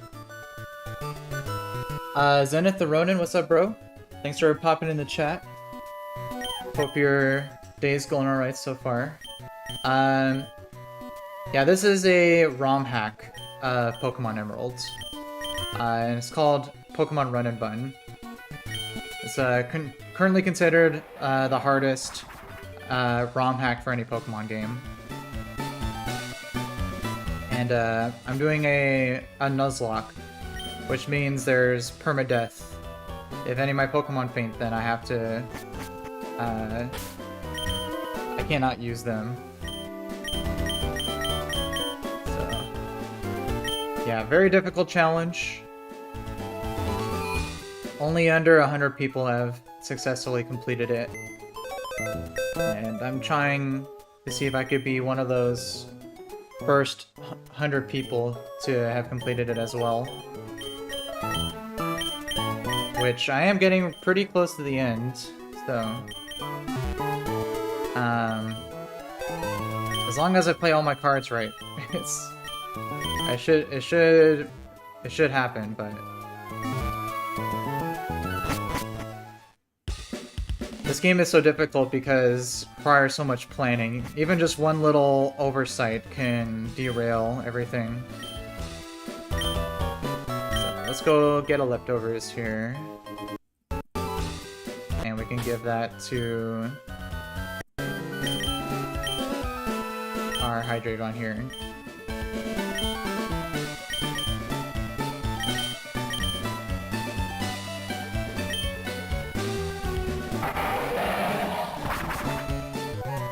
Zenith the Ronin, what's up, bro? Thanks for popping in the chat. Hope your day's going alright so far. Yeah, this is a ROM hack of Pokemon Emeralds. And it's called Pokemon Run&Bun. It's currently considered the hardest ROM hack for any Pokemon game. And I'm doing a Nuzlocke, which means there's permadeath. If any of my Pokemon faint, then I have to... I cannot use them. So... yeah, very difficult challenge. Only under 100 people have successfully completed it. And I'm trying to see if I could be one of those first 100 people to have completed it as well. Which I am getting pretty close to the end, so... as long as I play all my cards right, it should happen, but... This game is so difficult because it requires so much planning. Even just one little oversight can derail everything. So let's go get a leftovers here. And we can give that to our hydrate on here.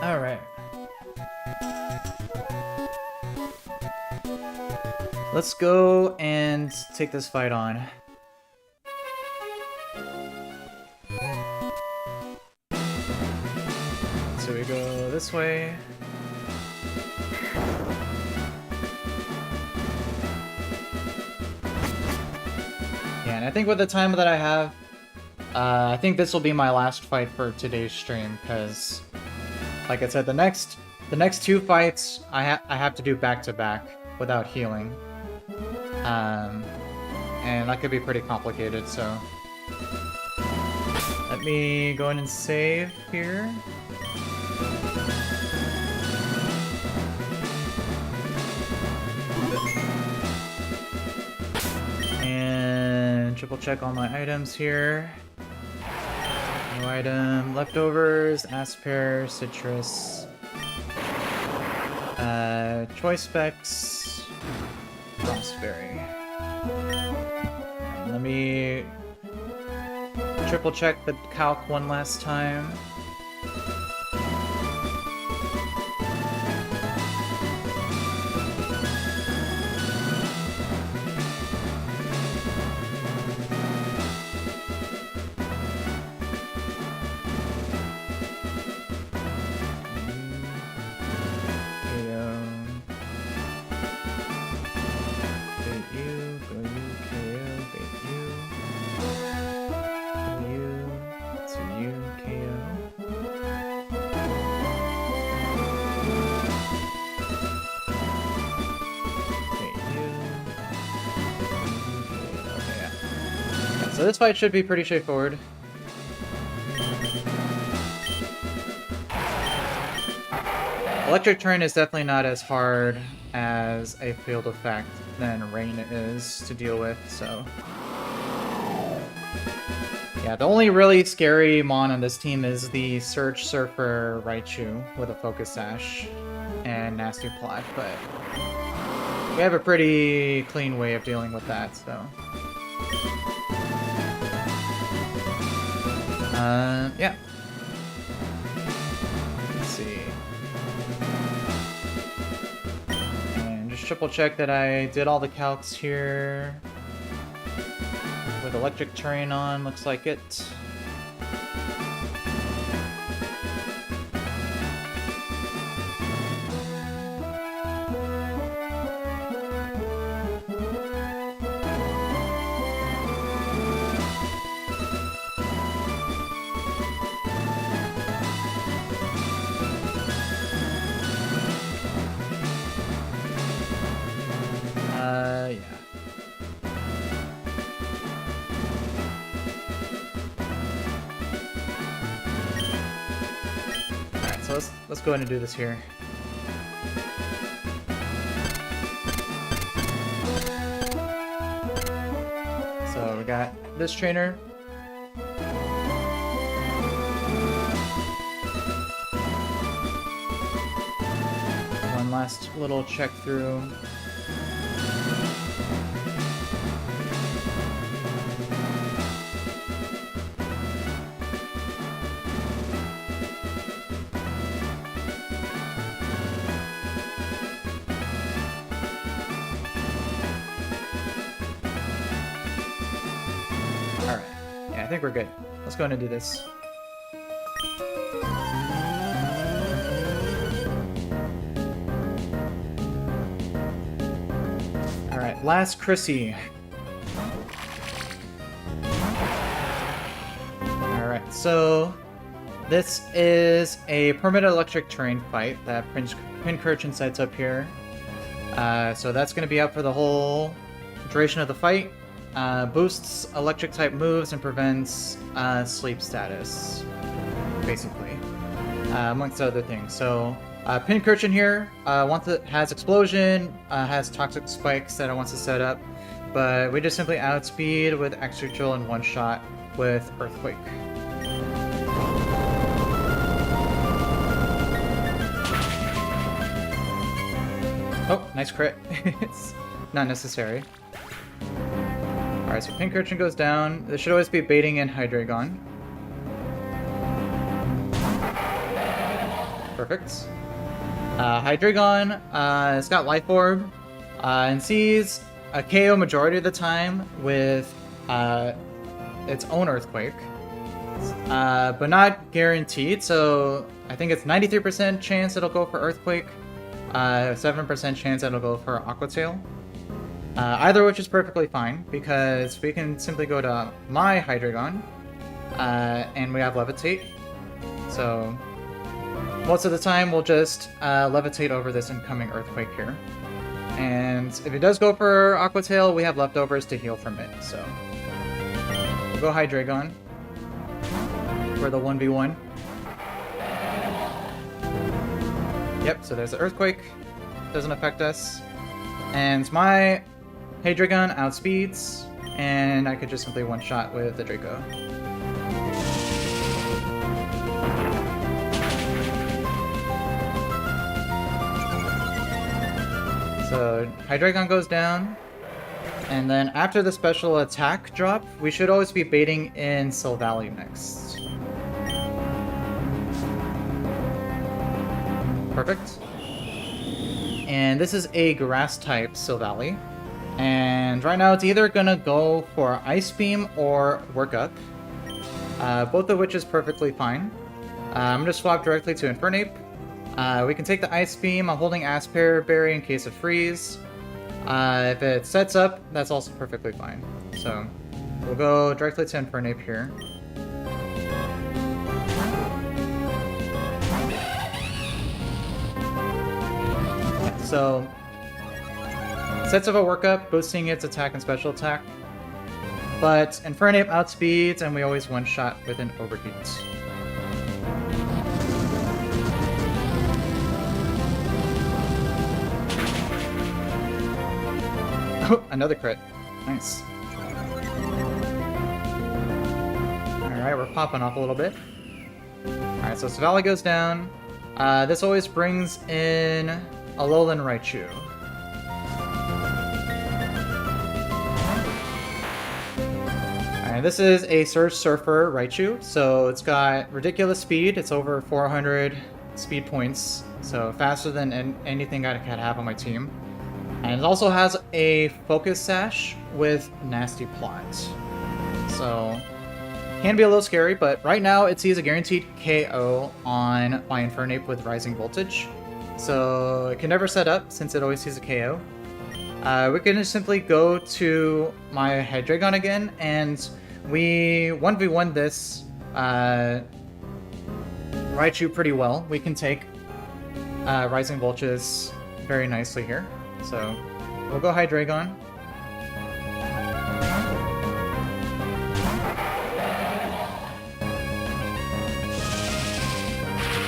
Alright. Let's go and take this fight on. So we go this way. Yeah, and I think with the time that I have, I think this will be my last fight for today's stream, because, like I said, the next 2 fights I have to do back to back without healing, and that could be pretty complicated. So let me go in and save here. And triple check all my items here. New item, leftovers, asper, citrus, choice specs, crossberry. Let me triple check the calc one last time. So this fight should be pretty straightforward. Electric Turn is definitely not as hard as a field effect than Rain is to deal with, so... Yeah, the only really scary mon on this team is the Surge Surfer Raichu with a Focus Sash and Nasty Plot, but we have a pretty clean way of dealing with that, so... yeah. Let's see. And just triple check that I did all the calcs here. With electric terrain on, looks like it. Yeah. Alright, so let's go ahead and do this here. So we got this trainer. One last little check through. I think we're good. Let's go ahead and do this. Alright, Lass Chrissy. Alright, so this is a permanent electric terrain fight that Pincurchin sets up here. So that's going to be up for the whole duration of the fight. Boosts electric type moves and prevents sleep status. basically, amongst other things. So Pincurchin here has Explosion, has Toxic Spikes that it wants to set up, but we just simply outspeed with Extra Chill and one shot with Earthquake. Oh, nice crit. It's not necessary. Alright, so Pincurchin goes down. This should always be baiting in Hydreigon. Perfect. Hydreigon has got Life Orb and sees a KO majority of the time with its own Earthquake, but not guaranteed. So I think it's 93% chance it'll go for Earthquake, 7% chance it'll go for Aqua Tail. Either which is perfectly fine because we can simply go to my Hydreigon and we have Levitate. So most of the time we'll just Levitate over this incoming Earthquake here. And if it does go for Aqua Tail, we have leftovers to heal from it. So we'll go Hydreigon for the 1v1. Yep, so there's the Earthquake. Doesn't affect us. And my Hydreigon outspeeds, and I could just simply one-shot with the Draco. So Hydreigon goes down, and then after the special attack drop, we should always be baiting in Silvally next. Perfect. And this is a grass-type Silvally. And right now it's either gonna go for Ice Beam or Work Up. Both of which is perfectly fine. I'm gonna swap directly to Infernape. We can take the Ice Beam. I'm holding Aspare Berry in case of freeze. If it sets up, that's also perfectly fine. So we'll go directly to Infernape here. So sets up a workup, boosting its attack and special attack. But Infernape outspeeds, and we always one-shot with an Overheat. Oh, another crit. Nice. Alright, we're popping off a little bit. Alright, so Silvally goes down. This always brings in Alolan Raichu. Alright, this is a Surge Surfer Raichu, so it's got ridiculous speed. It's over 400 speed points, so faster than anything I could have on my team. And it also has a Focus Sash with Nasty Plot. So, can be a little scary, but right now it sees a guaranteed KO on my Infernape with Rising Voltage. So it can never set up since it always sees a KO. We can just simply go to my Hydreigon again, and we 1v1 this Raichu pretty well. We can take Rising Voltages very nicely here. So we'll go Hydreigon.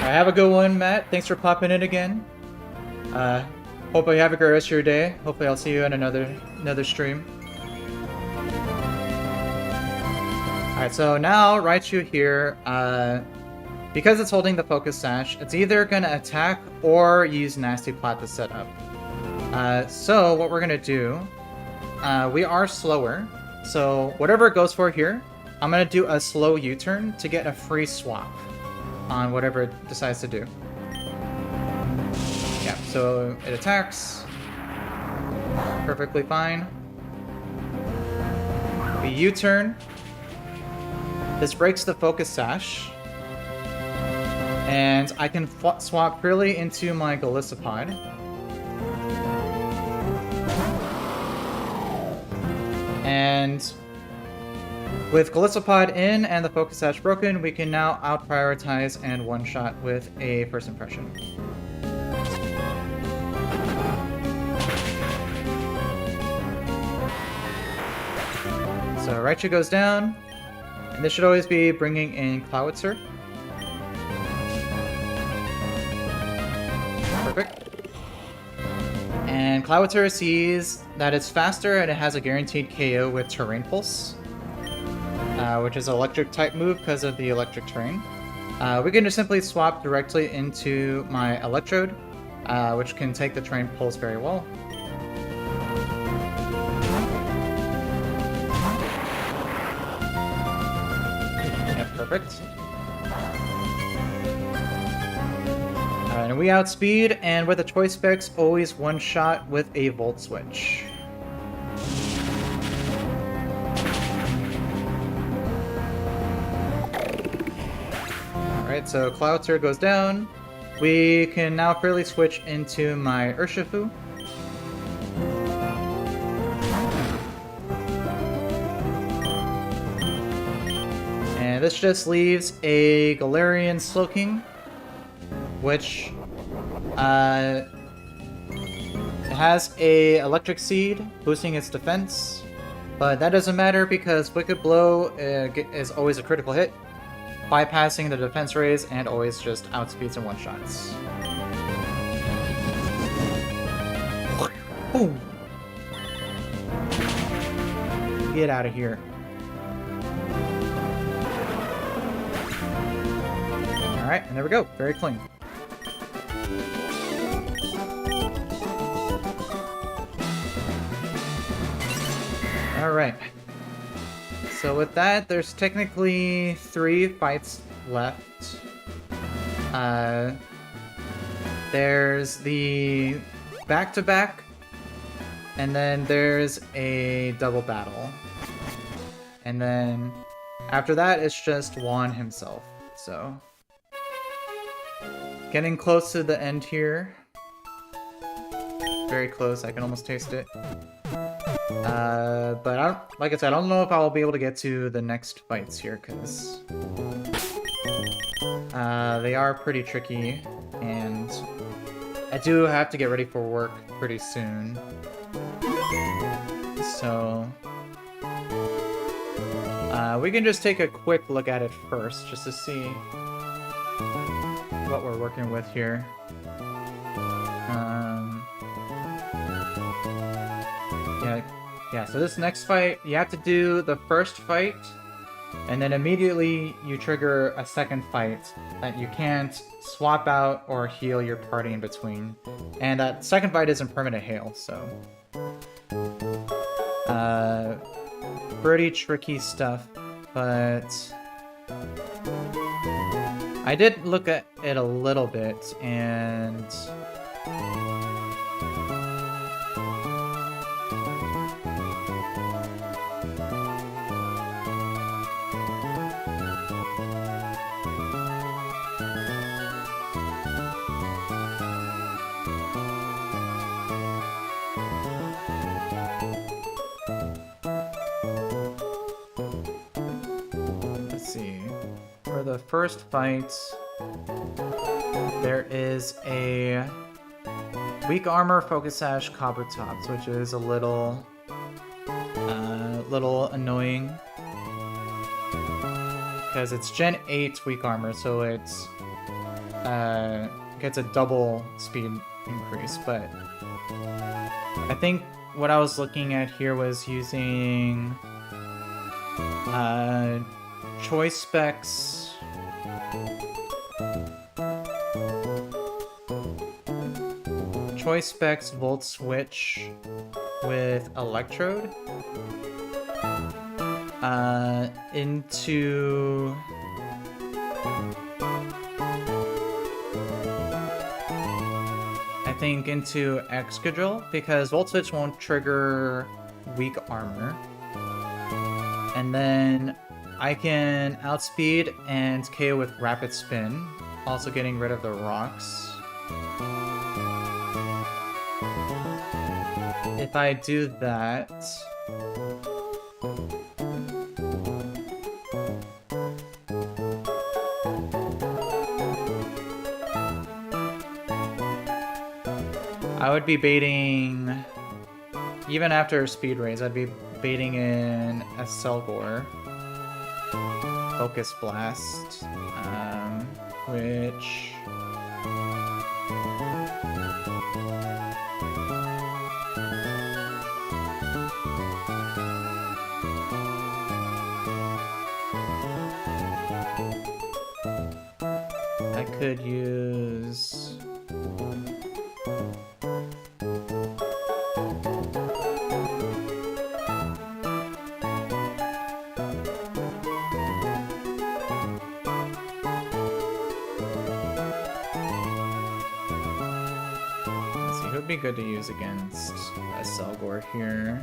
Have a good one, Matt. Thanks for popping in again. Hope you have a great rest of your day. Hopefully I'll see you in another stream. Alright, so now Raichu here, because it's holding the Focus Sash, it's either going to attack or use Nasty Plot to set up. So what we're going to do, we are slower, so whatever it goes for here, I'm going to do a slow U-turn to get a free swap on whatever it decides to do. Yeah, so it attacks. Perfectly fine. We U-turn. This breaks the Focus Sash. And I can swap purely into my Golisopod. And with Golisopod in and the Focus Sash broken, we can now out-prioritize and one-shot with a First Impression. So Raichu goes down, and this should always be bringing in Clowitzer. And Cloudwater sees that it's faster and it has a guaranteed KO with Terrain Pulse, which is an electric type move because of the electric terrain. We can just simply swap directly into my Electrode, which can take the Terrain Pulse very well. Yeah, perfect. And we outspeed, and with a Choice Specs, always one-shot with a Volt Switch. Alright, so Cloudwater goes down. We can now freely switch into my Urshifu. And this just leaves a Galarian Slowking, which it has a Electric Seed, boosting its defense, but that doesn't matter because Wicked Blow is always a critical hit, bypassing the defense raise and always just outspeeds and one-shots. Boom! Get out of here. Alright, and there we go. Very clean. Alright. So with that, there's technically 3 fights left. There's the back-to-back, and then there's a double battle. And then after that, it's just Juan himself. So getting close to the end here. Very close, I can almost taste it. But like I said, I don't know if I'll be able to get to the next fights here, because they are pretty tricky, and I do have to get ready for work pretty soon. So we can just take a quick look at it first, just to see what we're working with here. Yeah, so this next fight, you have to do the first fight, and then immediately you trigger a second fight that you can't swap out or heal your party in between. And that second fight isn't permanent hail, so pretty tricky stuff, but I did look at it a little bit, and the first fight, there is a weak armor Focus Sash Kabutops, which is a little annoying because it's Gen 8 weak armor, so it's gets a double speed increase. But I think what I was looking at here was using Choice Specs. Choice Specs Volt Switch with Electrode into I think into Excadrill, because Volt Switch won't trigger weak armor, and then I can outspeed and KO with Rapid Spin, also getting rid of the rocks. If I do that, I would be baiting, even after speed raise, I'd be baiting in a Selgor Focus Blast, which could use... Let's see, who would be good to use against a Selgor here?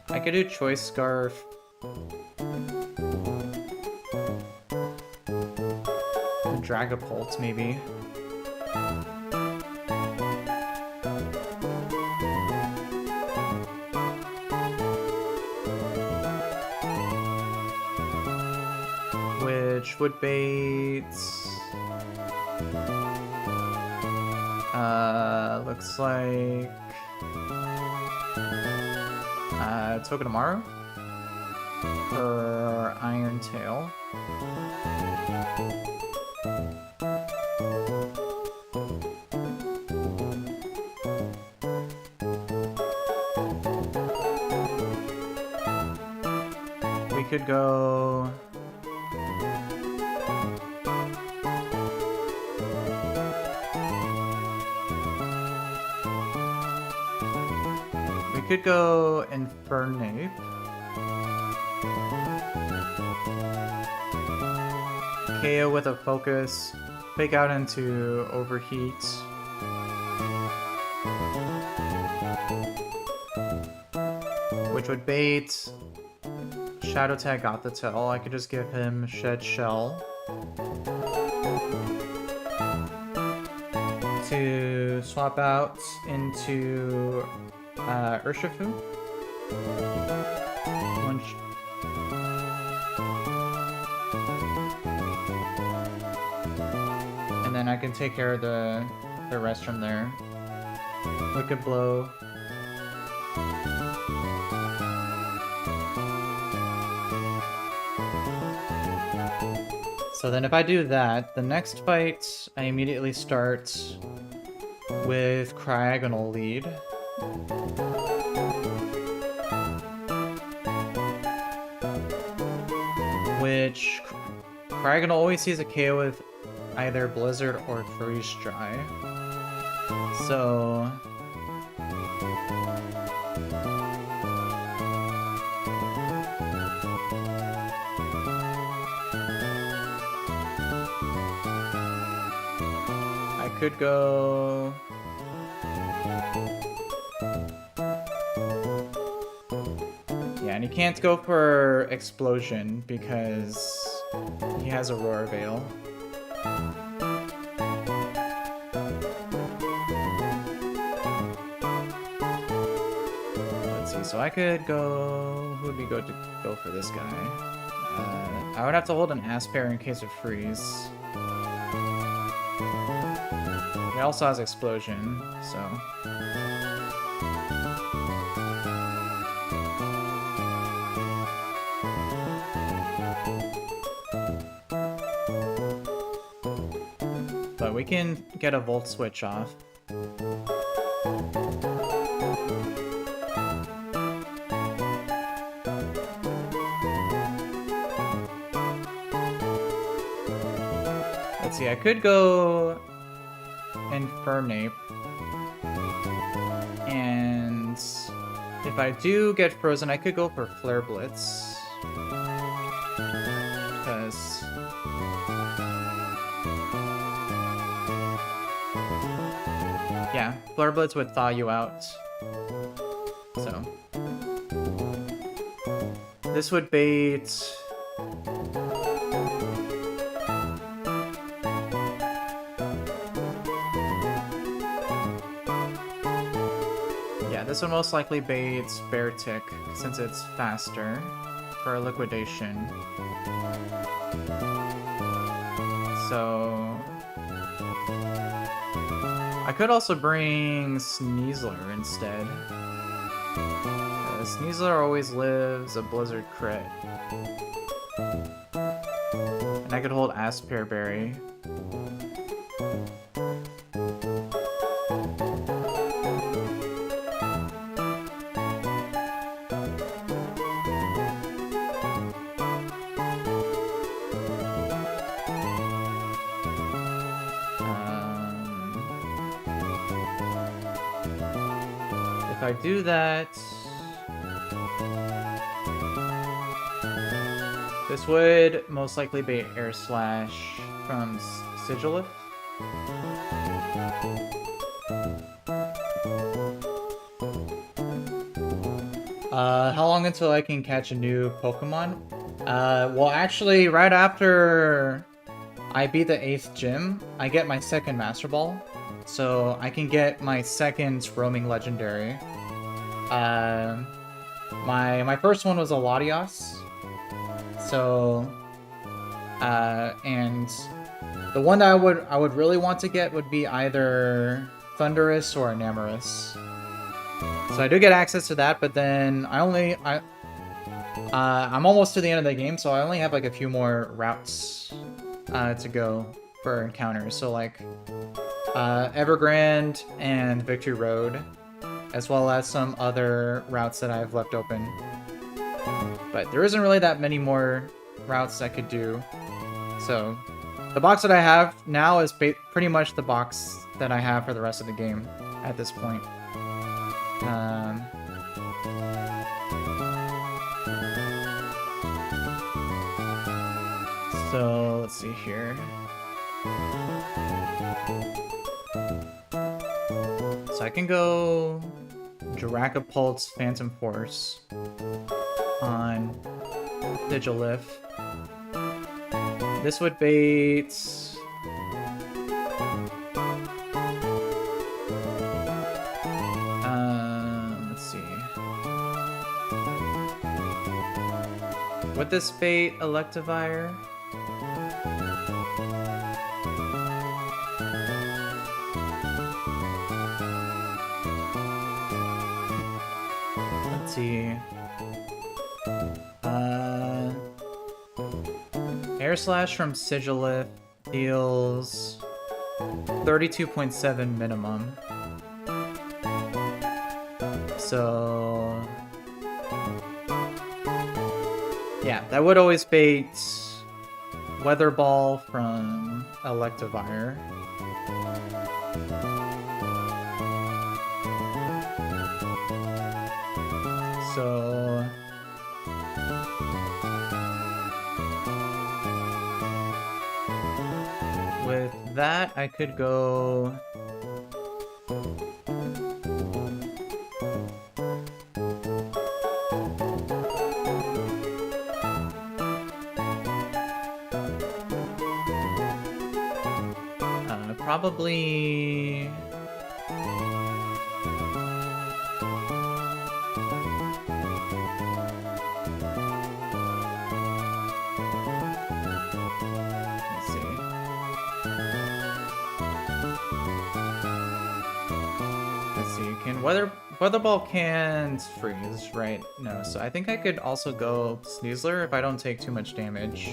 I could do Choice Scarf. Dragapult, maybe. Which would bait... looks like... Togedemaru for Iron Tail. We could go... We could go Infernape. KO with a focus. Fake out into Overheat. Which would bait Shadow Tag Gothitelle. I could just give him Shed Shell to swap out into Urshifu. And then I can take care of the rest from there. Wicked Blow. So then if I do that, the next fight I immediately start with Cryogonal Lead. Which Cryogonal always sees a KO with either Blizzard or Freeze Dry. So I could go... Yeah, and he can't go for Explosion because he has Aurora Veil. Let's see, so I could go... Who would be good to go for this guy? I would have to hold an Aspear in case of Freeze. He also has Explosion, so... But we can get a Volt Switch off. Let's see, I could go Infernape. And if I do get frozen, I could go for Flare Blitz. Because... yeah, Flare Blitz would thaw you out. So... this would bait... this would most likely bait Beartic, since it's faster, for a Liquidation. So... I could also bring Sneasler instead. Sneasler always lives a Blizzard crit. And I could hold Aspear Berry. I do that, this would most likely be Air Slash from Sigilith. How long until I can catch a new Pokemon? Well, actually, right after I beat the 8th gym, I get my second Master Ball. So I can get my second roaming legendary. My first one was a Latios. So, and the one that I would really want to get would be either Thundurus or Enamorus. So I do get access to that, but then I'm almost to the end of the game, so I only have like a few more routes to go for encounters. So like Evergrande and Victory Road, as well as some other routes that I've left open. But there isn't really that many more routes I could do. So the box that I have now is pretty much the box that I have for the rest of the game at this point. So let's see here. So I can go Dracopult's Phantom Force on Sigilith. This would bait... let's see. Would this bait Electivire? Let's see. Air Slash from Sigilith deals 32.7 minimum. So yeah, that would always bait Weather Ball from Electivire. So with that, I could go... probably... Weather Ball can't freeze, right? No, so I think I could also go Sneasler if I don't take too much damage.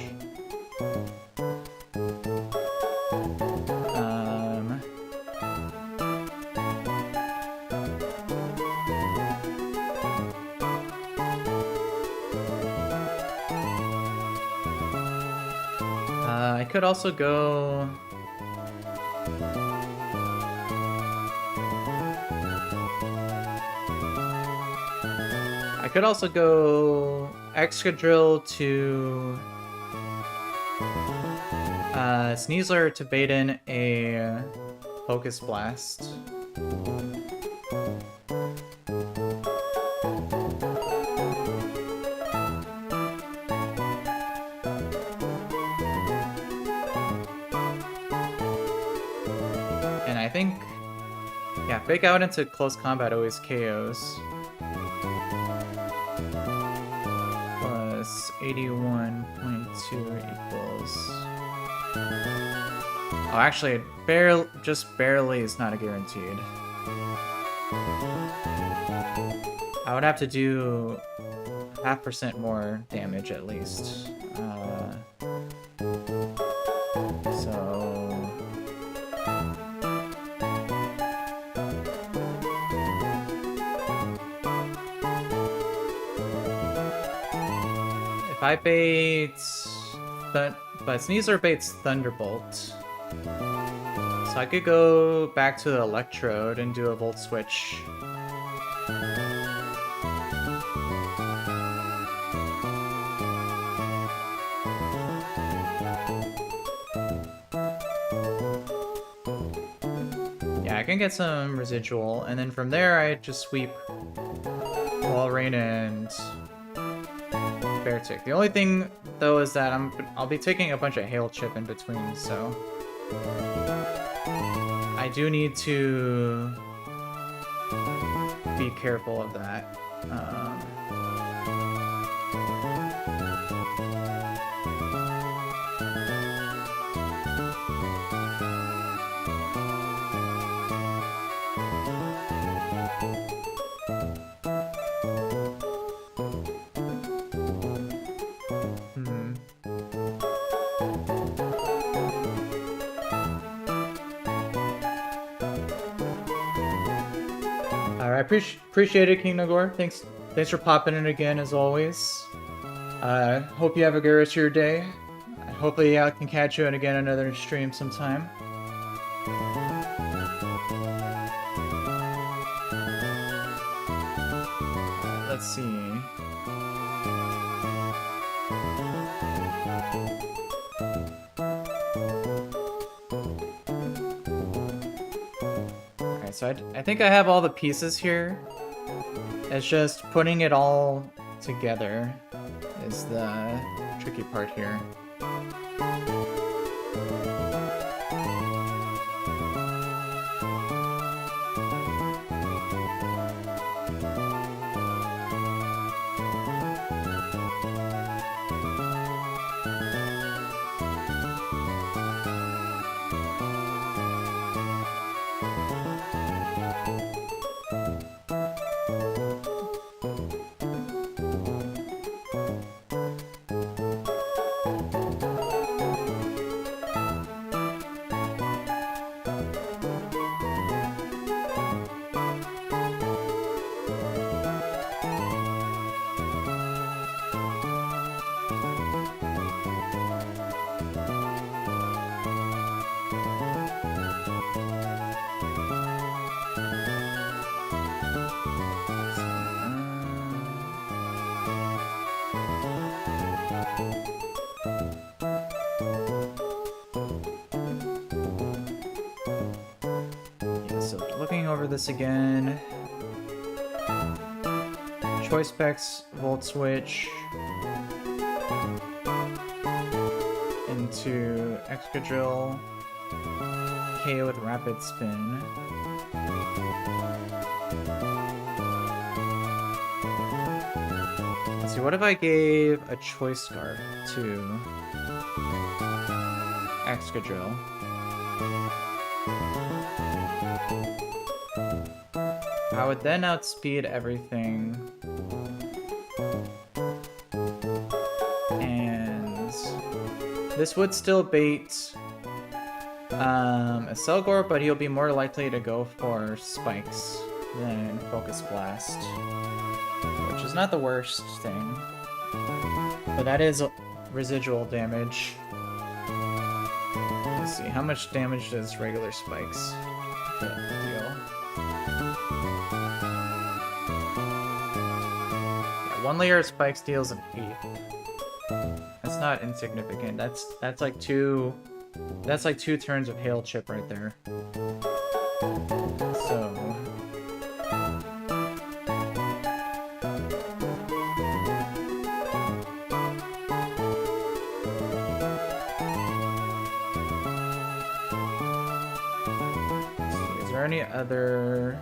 I could also go... I could also go Excadrill to Sneasler to bait in a Focus Blast. And I think, yeah, Fake Out into close combat always KOs. 81.2 equals... Oh, actually, just barely is not a guaranteed. I would have to do 0.5% more damage at least. So... If I bait... But Sneasler baits Thunderbolt. So I could go back to the Electrode and do a Volt Switch. Yeah, I can get some residual, and then from there I just sweep Wall Rain and Bear Tick. The only thing though is that I'll be taking a bunch of Hail Chip in between, so I do need to be careful of that. I appreciate it, King Nagor. Thanks for popping in again, as always. Hope you have a good rest of your day. Hopefully I can catch you in again another stream sometime. Let's see. So I think I have all the pieces here. It's just putting it all together is the tricky part here. This again. Choice specs, volt switch into Excadrill, KO with rapid spin. Let's see, what if I gave a choice scarf to Excadrill? I would then outspeed everything, and this would still bait a Selgor, but he'll be more likely to go for spikes than Focus Blast, which is not the worst thing, but that is residual damage. Let's see, how much damage does regular spikes deal? One layer of spikes deals an 8. That's not insignificant. That's like two turns of Hail Chip right there. So let's see, is there any other?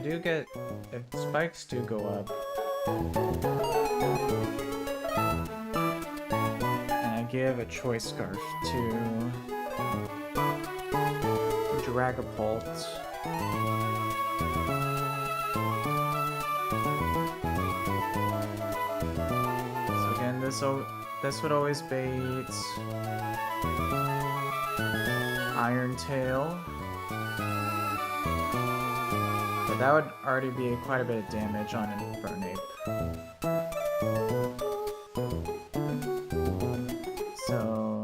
do get... if spikes do go up... and I give a choice scarf to... Dragapult. So again, this would always bait Iron Tail. But that would already be quite a bit of damage on Infernape. So...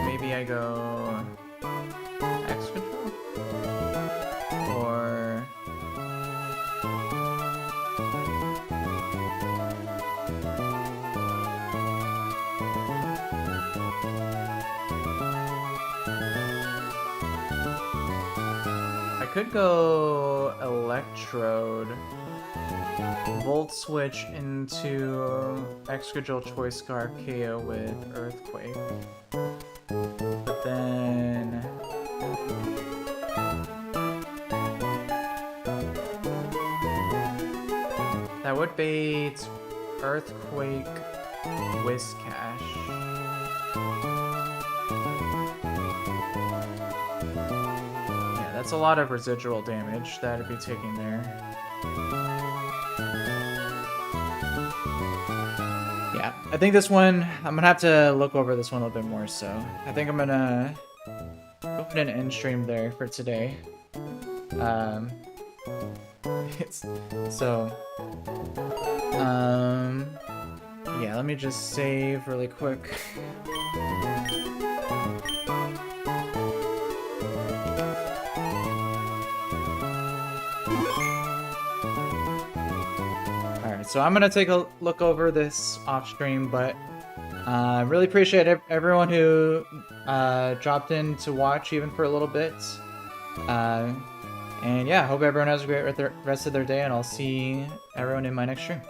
maybe I go... X-Control? Or... I could go Electrode, Volt Switch into Excadrill Choice Scarf KO with Earthquake. But then... that would bait Earthquake Whiscash. Yeah, that's a lot of residual damage that I'd be taking there. Yeah, I think this one, I'm gonna have to look over this one a little bit more, so I think I'm gonna open an end stream there for today. Yeah, let me just save really quick. Alright, so I'm gonna take a look over this off stream, but really appreciate everyone who dropped in to watch even for a little bit. And yeah, hope everyone has a great rest of their day, and I'll see everyone in my next stream.